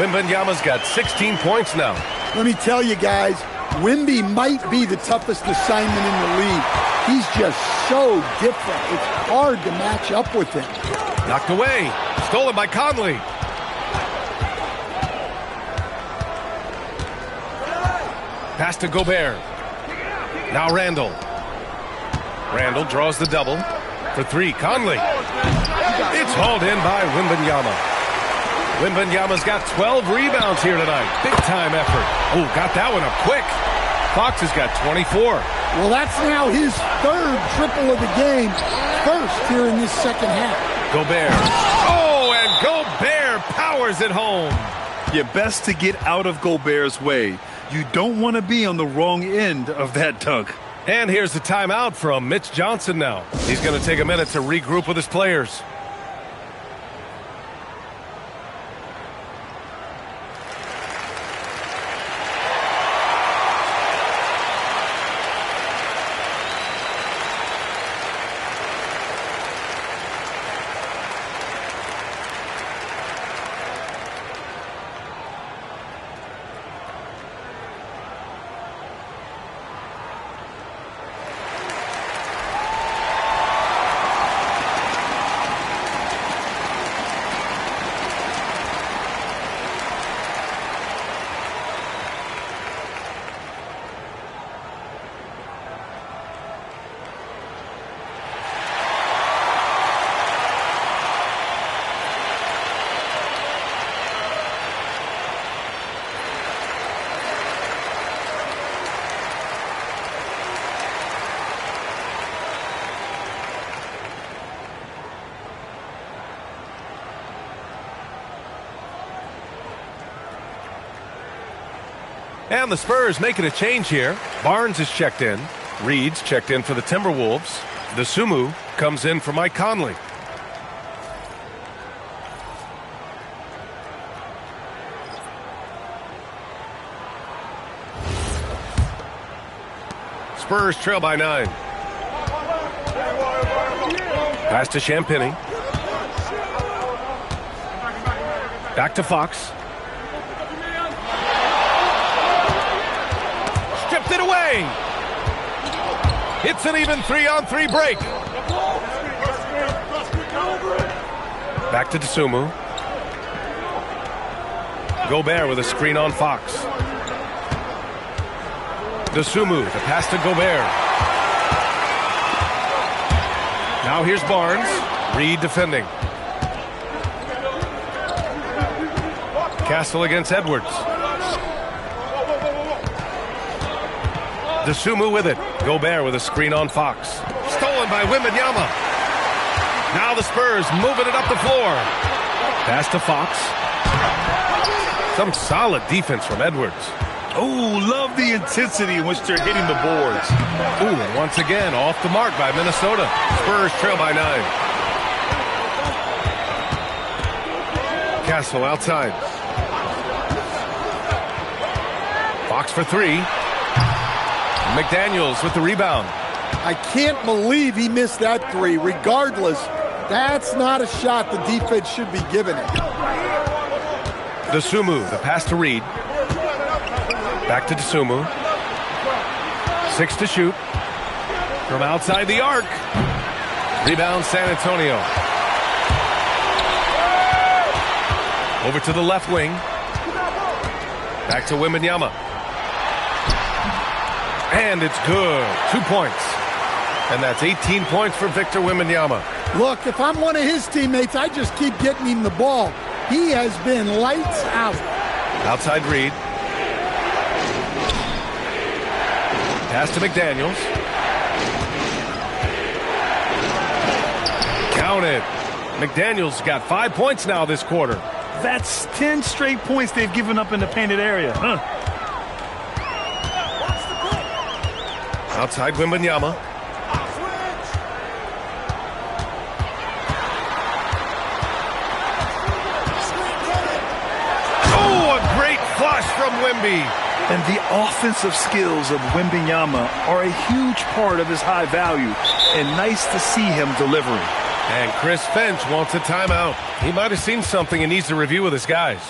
Speaker 1: Wembanyama's got 16 points now.
Speaker 2: Let me tell you guys, Wemby might be the toughest assignment in the league. He's just so different. It's hard to match up with him.
Speaker 1: Knocked away. Stolen by Conley. Pass to Gobert. Now Randall. Randall draws the double. For 3, Conley. It's hauled in by Wembanyama. Wembanyama's got 12 rebounds here tonight. Big time effort. Oh, got that one up quick. Fox has got 24.
Speaker 2: Well, that's now his 3rd triple of the game. First here in this second half.
Speaker 1: Gobert. Oh, and Gobert powers it home.
Speaker 4: You're best to get out of Gobert's way. You don't want to be on the wrong end of that dunk.
Speaker 1: And here's the timeout from Mitch Johnson now. He's going to take a minute to regroup with his players. And the Spurs making a change here. Barnes is checked in. Reed's checked in for the Timberwolves. Dosunmu comes in for Mike Conley. Spurs trail by 9. Pass to Champagny. Back to Fox. Stripped it away. It's an even 3-on-3 break. Back to Dosunmu. Gobert with a screen on Fox. Dosunmu, the pass to Gobert. Now here's Barnes. Reed defending. Castle against Edwards. Dosunmu with it. Gobert with a screen on Fox. Stolen by Wembanyama. Now the Spurs moving it up the floor. Pass to Fox. Some solid defense from Edwards.
Speaker 4: Oh, love the intensity in which they're hitting the boards.
Speaker 1: Ooh, and once again, off the mark by Minnesota. Spurs trail by 9. Castle outside. Fox for 3. McDaniels with the rebound.
Speaker 2: I can't believe he missed that 3. Regardless, that's not a shot the defense should be giving it.
Speaker 1: Dosunmu, the pass to Reed. Back to Dosunmu. 6 to shoot. From outside the arc. Rebound San Antonio. Over to the left wing. Back to Wembanyama. And it's good. 2 points. And that's 18 points for Victor Wembanyama.
Speaker 2: Look, if I'm one of his teammates, I just keep getting him the ball. He has been lights out.
Speaker 1: Outside Reed. Pass to McDaniels. Counted. McDaniels got 5 points now this quarter.
Speaker 4: That's 10 straight points they've given up in the painted area.
Speaker 1: Outside Wembanyama. Oh, a great flush from Wemby.
Speaker 4: And the offensive skills of Wembanyama are a huge part of his high value. And nice to see him delivering.
Speaker 1: And Chris Finch wants a timeout. He might have seen something and needs to review with his guys.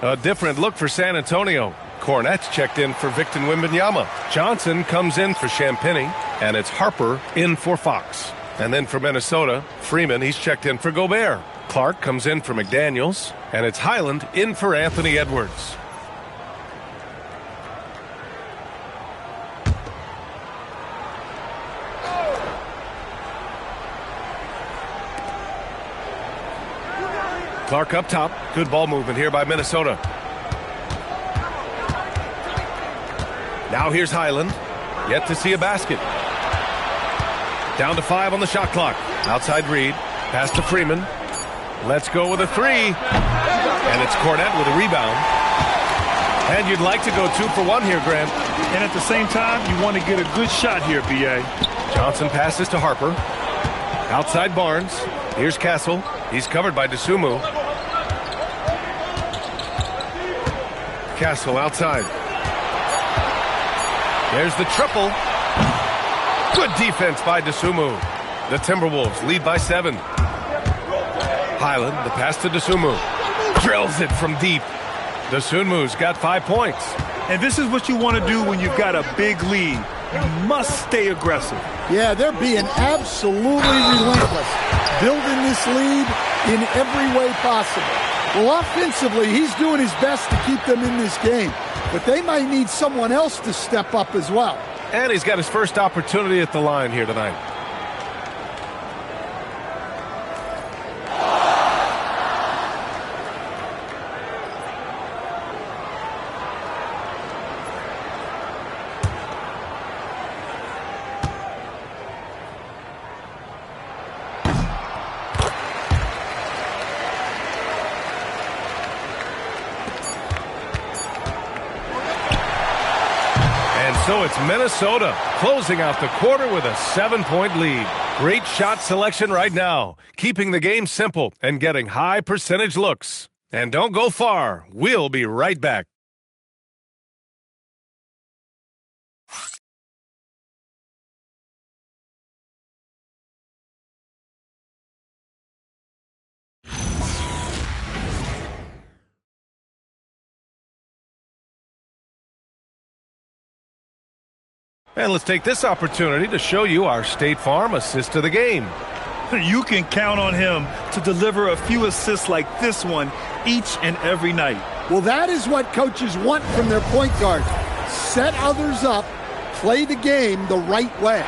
Speaker 1: A different look for San Antonio. Cornette's checked in for Victor Wembanyama. Johnson comes in for Champagnie, and it's Harper in for Fox. And then for Minnesota, Freeman, he's checked in for Gobert. Clark comes in for McDaniels, and it's Highland in for Anthony Edwards. Clark up top. Good ball movement here by Minnesota. Now here's Highland. Yet to see a basket. Down to 5 on the shot clock. Outside Reed. Pass to Freeman. Let's go with a 3. And it's Cornette with a rebound. And you'd like to go 2 for 1 here, Grant.
Speaker 4: And at the same time, you want to get a good shot here, B.A.
Speaker 1: Johnson passes to Harper. Outside Barnes. Here's Castle. He's covered by DeSumo. Castle outside. There's the triple. Good defense by DeSumo. The Timberwolves lead by 7. Highland, the pass to DeSumo. Drills it from deep. DeSumu's got 5 points.
Speaker 4: And this is what you want to do when you've got a big lead. You must stay aggressive.
Speaker 2: Yeah, they're being absolutely relentless. Building this lead in every way possible. Well, offensively, he's doing his best to keep them in this game. But they might need someone else to step up as well.
Speaker 1: And he's got his first opportunity at the line here tonight. So it's Minnesota closing out the quarter with a 7-point lead. Great shot selection right now, keeping the game simple and getting high percentage looks. And don't go far. We'll be right back. And let's take this opportunity to show you our State Farm assist to the game.
Speaker 4: You can count on him to deliver a few assists like this one each and every night.
Speaker 2: Well, that is what coaches want from their point guard. Set others up, play the game the right way.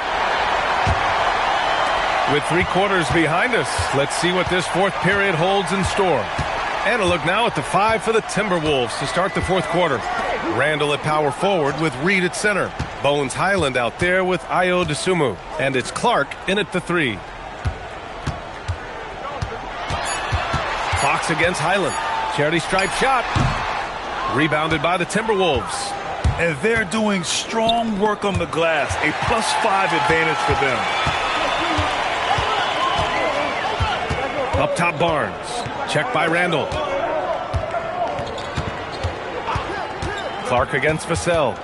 Speaker 1: With 3 quarters behind us, let's see what this fourth period holds in store. And a look now at the 5 for the Timberwolves to start the fourth quarter. Randall at power forward with Reed at center. Bones Highland out there with Ayo Dosunmu. And it's Clark in at the 3. Fox against Highland. Charity stripe shot. Rebounded by the Timberwolves.
Speaker 4: And they're doing strong work on the glass. A +5 advantage for them.
Speaker 1: Up top Barnes. Check by Randall. Clark against Vassell.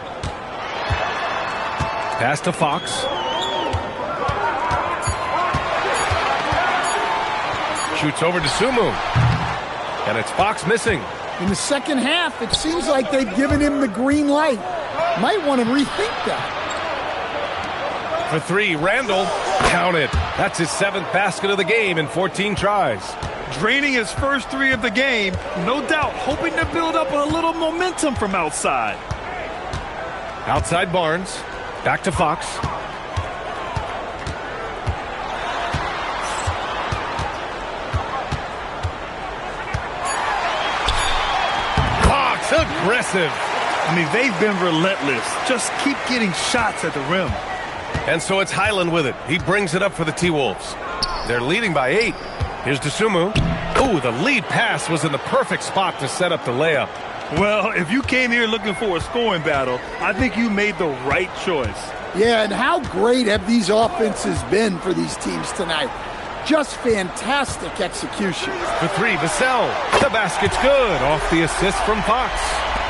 Speaker 1: Pass to Fox. Shoots over to Sumu. And it's Fox missing.
Speaker 2: In the second half, it seems like they've given him the green light. Might want to rethink that.
Speaker 1: For 3, Randall. Count it. That's his 7th basket of the game in 14 tries.
Speaker 4: Draining his first 3 of the game, no doubt hoping to build up a little momentum from outside.
Speaker 1: Outside Barnes. Back to Fox. Fox, aggressive.
Speaker 4: I mean, they've been relentless. Just keep getting shots at the rim.
Speaker 1: And so it's Highland with it. He brings it up for the T-Wolves. They're leading by 8. Here's Dosunmu. Ooh, the lead pass was in the perfect spot to set up the layup.
Speaker 4: Well, if you came here looking for a scoring battle, I think you made the right choice.
Speaker 2: Yeah, and how great have these offenses been for these teams tonight? Just fantastic execution.
Speaker 1: For 3, Vassell. The basket's good off the assist from Fox.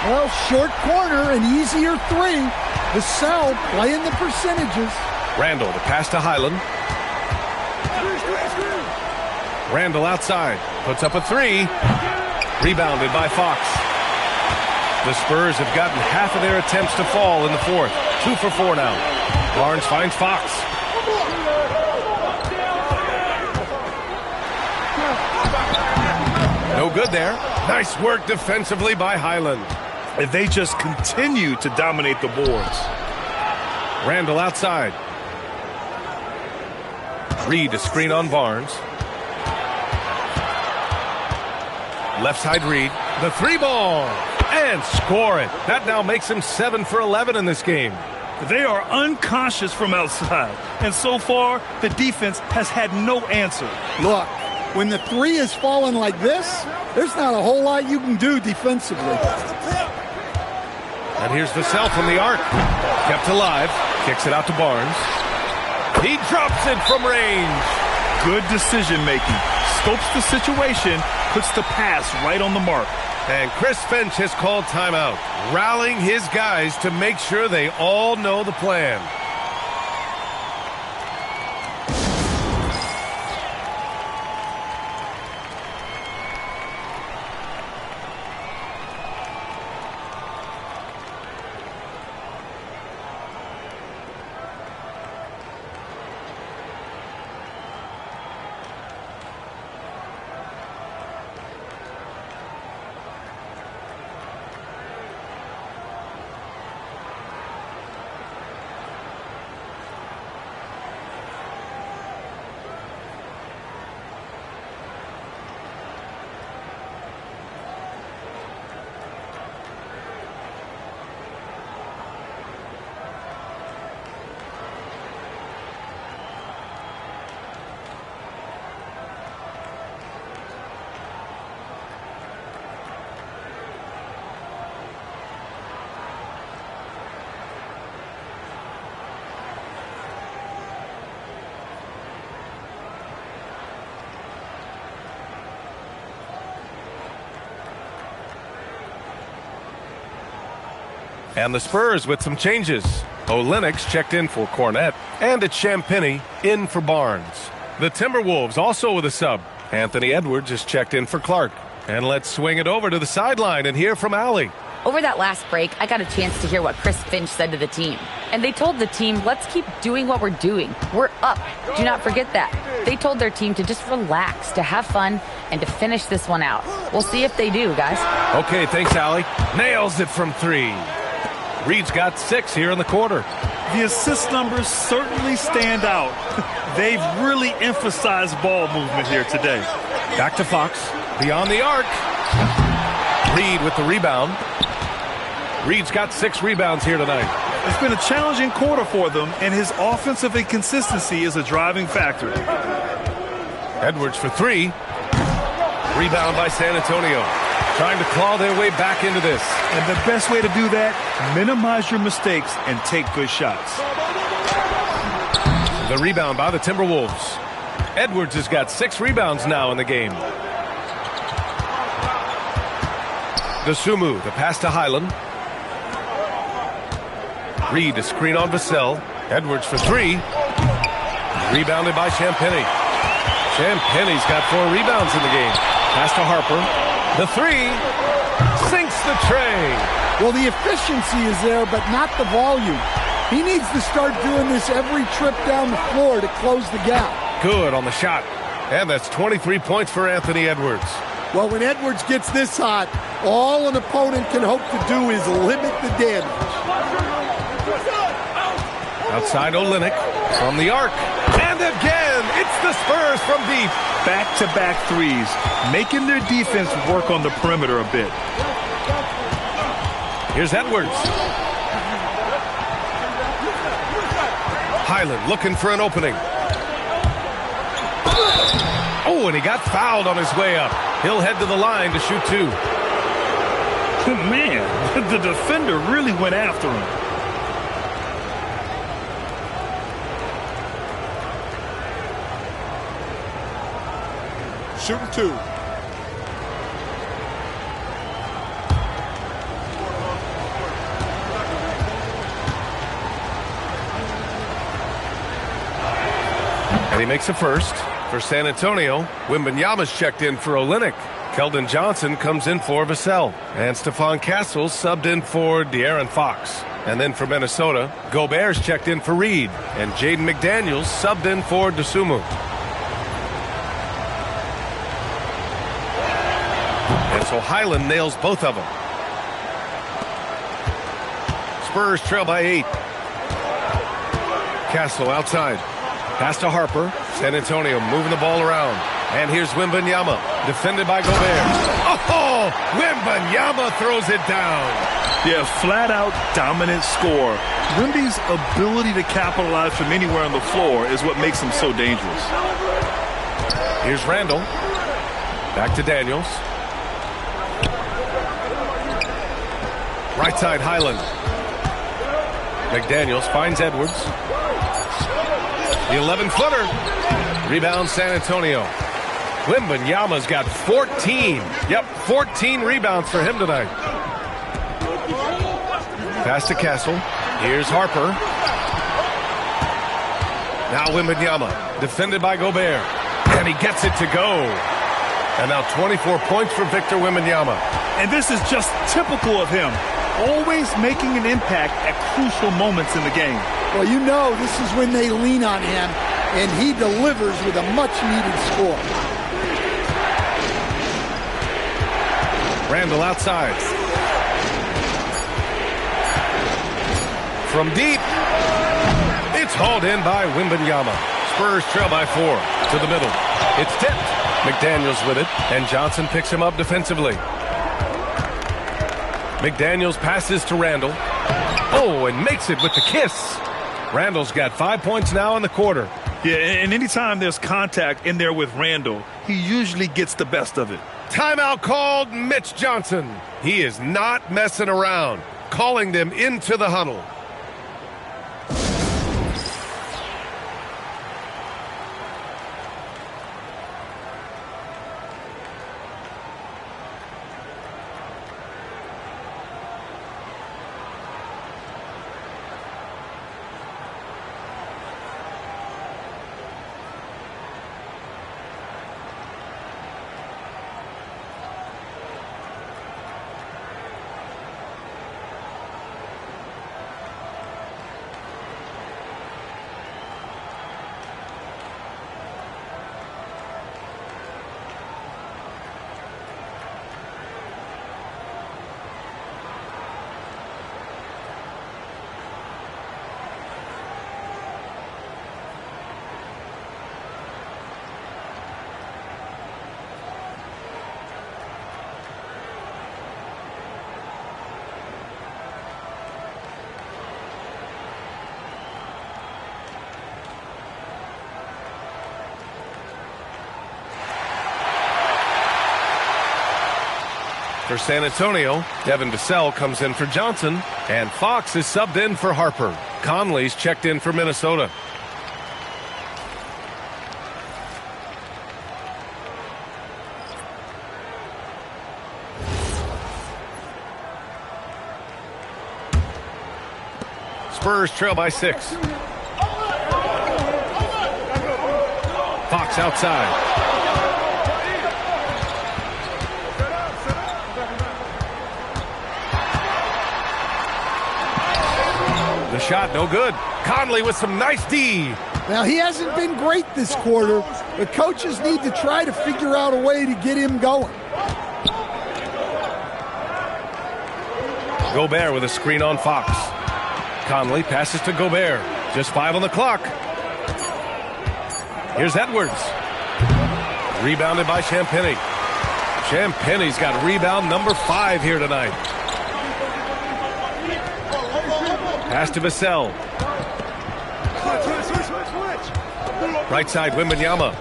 Speaker 2: Well, short corner, an easier 3. Vassell playing the percentages.
Speaker 1: Randall, the pass to Highland. Randall outside. Puts up a 3. Rebounded by Fox. The Spurs have gotten half of their attempts to fall in the fourth. 2 for 4 now. Barnes finds Fox. No good there. Nice work defensively by Highland.
Speaker 4: And they just continue to dominate the boards.
Speaker 1: Randall outside. Reed to screen on Barnes. Left side Reed. The 3 ball. And score it. That now makes him 7 for 11 in this game.
Speaker 4: They are unconscious from outside. And so far, the defense has had no answer.
Speaker 2: Look, when the 3 is falling like this, there's not a whole lot you can do defensively.
Speaker 1: And here's Vassell from the arc. Kept alive. Kicks it out to Barnes. He drops it from range.
Speaker 4: Good decision making. Scopes the situation, puts the pass right on the mark.
Speaker 1: And Chris Finch has called timeout, rallying his guys to make sure they all know the plan. And the Spurs with some changes. Olynyk checked in for Cornette, and it's Champagnie in for Barnes. The Timberwolves also with a sub. Anthony Edwards is checked in for Clark. And let's swing it over to the sideline and hear from Allie.
Speaker 3: Over that last break, I got a chance to hear what Chris Finch said to the team. And they told the team, let's keep doing what we're doing. We're up. Do not forget that. They told their team to just relax, to have fun, and to finish this one out. We'll see if they do, guys.
Speaker 1: Okay, thanks, Allie. Nails it from 3. Reed's got 6 here in the quarter.
Speaker 4: The assist numbers certainly stand out. They've really emphasized ball movement here today.
Speaker 1: Back to Fox. Beyond the arc. Reed with the rebound. Reed's got 6 rebounds here tonight.
Speaker 4: It's been a challenging quarter for them, and his offensive inconsistency is a driving factor.
Speaker 1: Edwards for 3. Rebound by San Antonio. Trying to claw their way back into this.
Speaker 4: And the best way to do that, minimize your mistakes and take good shots.
Speaker 1: The rebound by the Timberwolves. Edwards has got 6 rebounds now in the game. Dosunmu, the pass to Highland. Reed, a screen on Vassell. Edwards for 3. Rebounded by Champagnie. Champagnie's got 4 rebounds in the game. Pass to Harper. The 3 sinks the tray.
Speaker 2: Well, the efficiency is there, but not the volume. He needs to start doing this every trip down the floor to close the gap.
Speaker 1: Good on the shot. And that's 23 points for Anthony Edwards.
Speaker 2: Well, when Edwards gets this hot, all an opponent can hope to do is limit the damage.
Speaker 1: Outside Olynyk from the arc. And again, it's the Spurs from deep.
Speaker 4: Back-to-back threes, making their defense work on the perimeter a bit.
Speaker 1: Here's Edwards. Highland looking for an opening. Oh, and he got fouled on his way up. He'll head to the line to shoot 2.
Speaker 4: Man, the defender really went after him.
Speaker 2: Shooting 2.
Speaker 1: And he makes a first. For San Antonio, Wembanyama's checked in for Olynyk. Keldon Johnson comes in for Vassell. And Stephon Castles subbed in for De'Aaron Fox. And then for Minnesota, Gobert's checked in for Reed. And Jaden McDaniels subbed in for Dosunmu. And so Highland nails both of them. Spurs trail by 8. Castle outside. Pass to Harper. San Antonio moving the ball around. And here's Wembanyama, defended by Gobert. Oh, Wembanyama throws it down.
Speaker 4: Yeah, flat-out dominant score. Wemby's ability to capitalize from anywhere on the floor is what makes him so dangerous.
Speaker 1: Here's Randall. Back to Daniels. Right side, Highland. McDaniels finds Edwards. The 11-footer. Rebound San Antonio. Wembanyama's got 14. Yep, 14 rebounds for him tonight. Pass to Castle. Here's Harper. Now Wembanyama, defended by Gobert. And he gets it to go. And now 24 points for Victor Wembanyama.
Speaker 4: And this is just typical of him. Always making an impact at crucial moments in the game.
Speaker 2: Well, you know this is when they lean on him, and he delivers with a much-needed score.
Speaker 1: Randall outside. From deep. It's hauled in by Wembanyama. Spurs trail by 4 to the middle. It's tipped. McDaniels with it, and Johnson picks him up defensively. McDaniels passes to Randall. Oh, and makes it with the kiss. Randall's got 5 points now in the quarter.
Speaker 4: Yeah, and anytime there's contact in there with Randall, he usually gets the best of it.
Speaker 1: Timeout called Mitch Johnson. He is not messing around, calling them into the huddle. For San Antonio, Devin Vassell comes in for Johnson, and Fox is subbed in for Harper. Conley's checked in for Minnesota. Spurs trail by 6. Fox outside. The shot, no good. Conley with some nice D.
Speaker 2: Now, he hasn't been great this quarter, but coaches need to try to figure out a way to get him going.
Speaker 1: Gobert with a screen on Fox. Conley passes to Gobert. Just 5 on the clock. Here's Edwards. Rebounded by Champagnie. Champagnie's got rebound number 5 here tonight. Pass to Vassell. Right side, Wembanyama.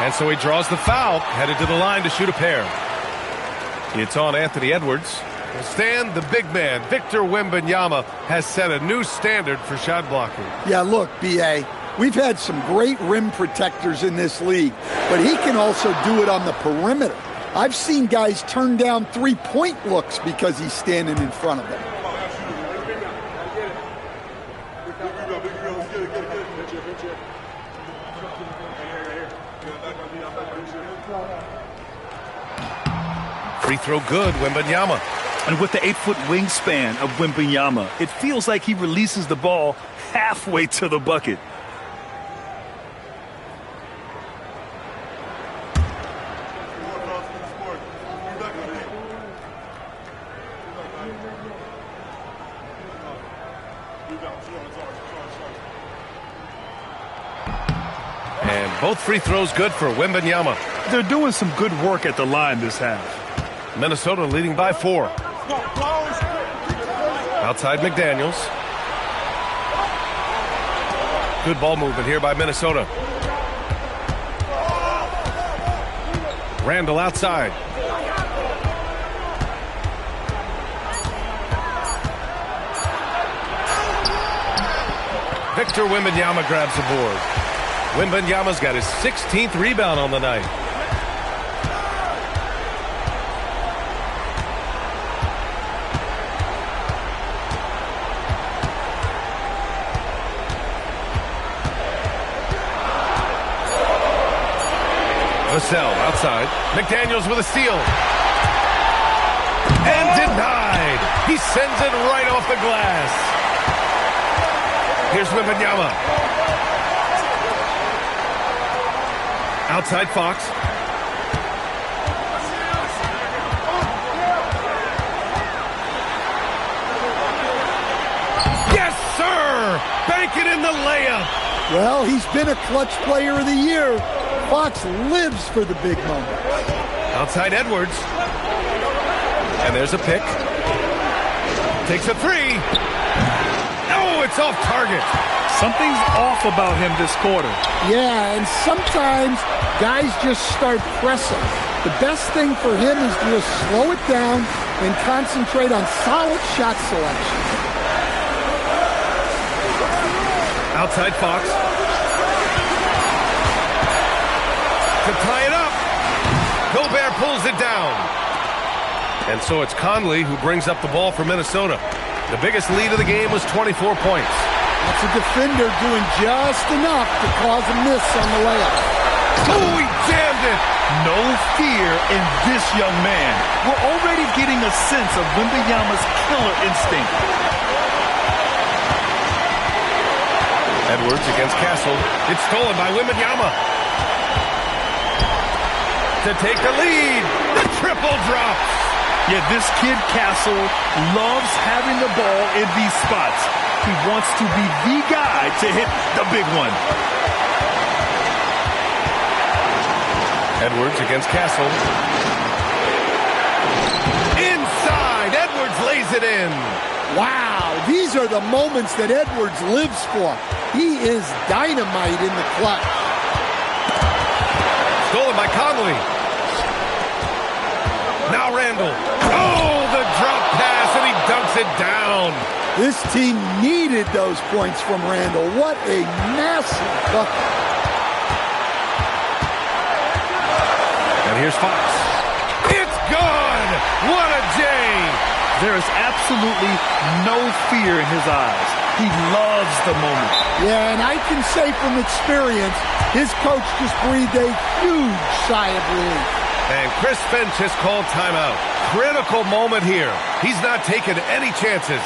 Speaker 1: And so he draws the foul, headed to the line to shoot a pair. It's on Anthony Edwards. Stan, the big man, Victor Wembanyama, has set a new standard for shot blocking.
Speaker 2: Yeah, look, B.A., we've had some great rim protectors in this league, but he can also do it on the perimeter. I've seen guys turn down three-point looks because he's standing in front of them.
Speaker 1: Free throw good, Wembanyama.
Speaker 4: And with the 8-foot wingspan of Wembanyama, it feels like he releases the ball halfway to the bucket.
Speaker 1: And both free throws good for Wembanyama.
Speaker 4: They're doing some good work at the line this half.
Speaker 1: Minnesota leading by 4. Outside McDaniels. Good ball movement here by Minnesota. Randall outside. Victor Wembanyama grabs the board. Wembanyama's got his 16th rebound on the night. Vassell outside. McDaniels with a steal. And denied. He sends it right off the glass. Here's Wembanyama. Outside Fox. Yes, sir! Bank it in the layup.
Speaker 2: Well, he's been a clutch player of the year. Fox lives for the big moments.
Speaker 1: Outside Edwards. And there's a pick. Takes a 3. Oh, it's off target.
Speaker 4: Something's off about him this quarter.
Speaker 2: Yeah, and sometimes guys just start pressing. The best thing for him is to just slow it down and concentrate on solid shot selection.
Speaker 1: Outside Fox. To tie it up. Gobert pulls it down. And so it's Conley who brings up the ball for Minnesota. The biggest lead of the game was 24 points.
Speaker 2: That's a defender doing just enough to cause a miss on the layup.
Speaker 1: Oh, he jammed it.
Speaker 4: No fear in this young man. We're already getting a sense of Wembanyama's killer instinct.
Speaker 1: Edwards against Castle. It's stolen by Wembanyama. To take the lead. The triple drops.
Speaker 4: Yeah, this kid Castle loves having the ball in these spots. He wants to be the guy to hit the big one.
Speaker 1: Edwards against Castle. Inside. Edwards lays it in.
Speaker 2: Wow, these are the moments that Edwards lives for. He is dynamite in the clutch.
Speaker 1: Stolen by Conley. Now Randall. Oh, the drop pass, and he dunks it down.
Speaker 2: This team needed those points from Randall. What a massive bucket.
Speaker 1: And here's Fox. It's good! What a J!
Speaker 4: There is absolutely no fear in his eyes. He loves the moment.
Speaker 2: Yeah, and I can say from experience, his coach just breathed a huge sigh of relief.
Speaker 1: And Chris Finch has called timeout. Critical moment here. He's not taking any chances.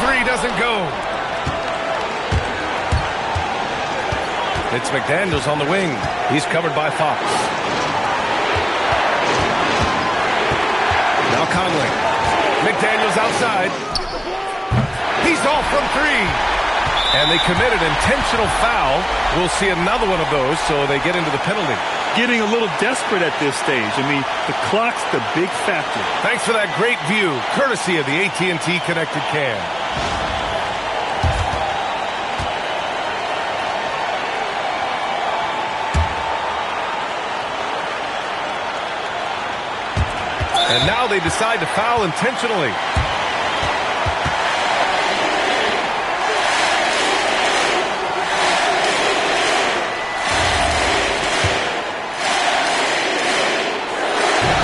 Speaker 1: Three doesn't go. It's McDaniels on the wing. He's covered by Fox. Now Conley. McDaniels outside. He's off from three. And they committed an intentional foul. We'll see another one of those, so they get into the penalty.
Speaker 4: Getting a little desperate at this stage. I mean, the clock's the big factor.
Speaker 1: Thanks for that great view, courtesy of the AT&T Connected Cam. And now they decide to foul intentionally.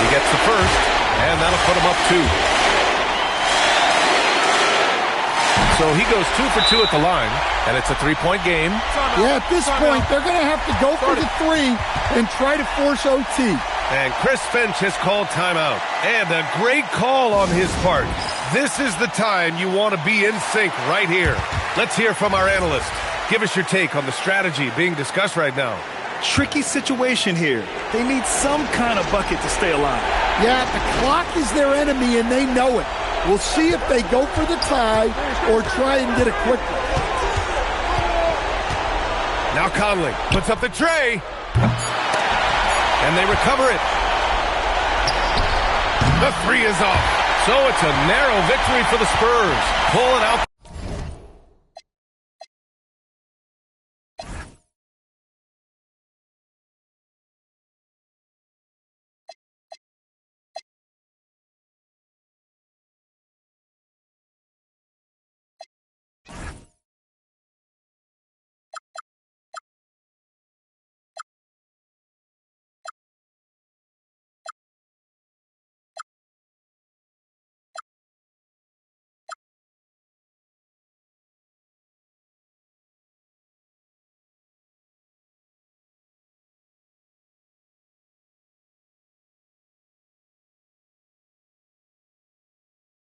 Speaker 1: He gets the first, and that'll put him up 2. So he goes 2 for 2 at the line, and it's a 3-point game.
Speaker 2: Yeah, at this point, they're going to have to go for the 3 and try to force OT.
Speaker 1: And Chris Finch has called timeout. And a great call on his part. This is the time you want to be in sync right here. Let's hear from our analyst. Give us your take on the strategy being discussed right now.
Speaker 4: Tricky situation here. They need some kind of bucket to stay alive.
Speaker 2: Yeah, the clock is their enemy, and they know it. We'll see if they go for the tie or try and get a quick one.
Speaker 1: Now Conley puts up the tray. And they recover it. The 3 is off. So it's a narrow victory for the Spurs. Pulling out.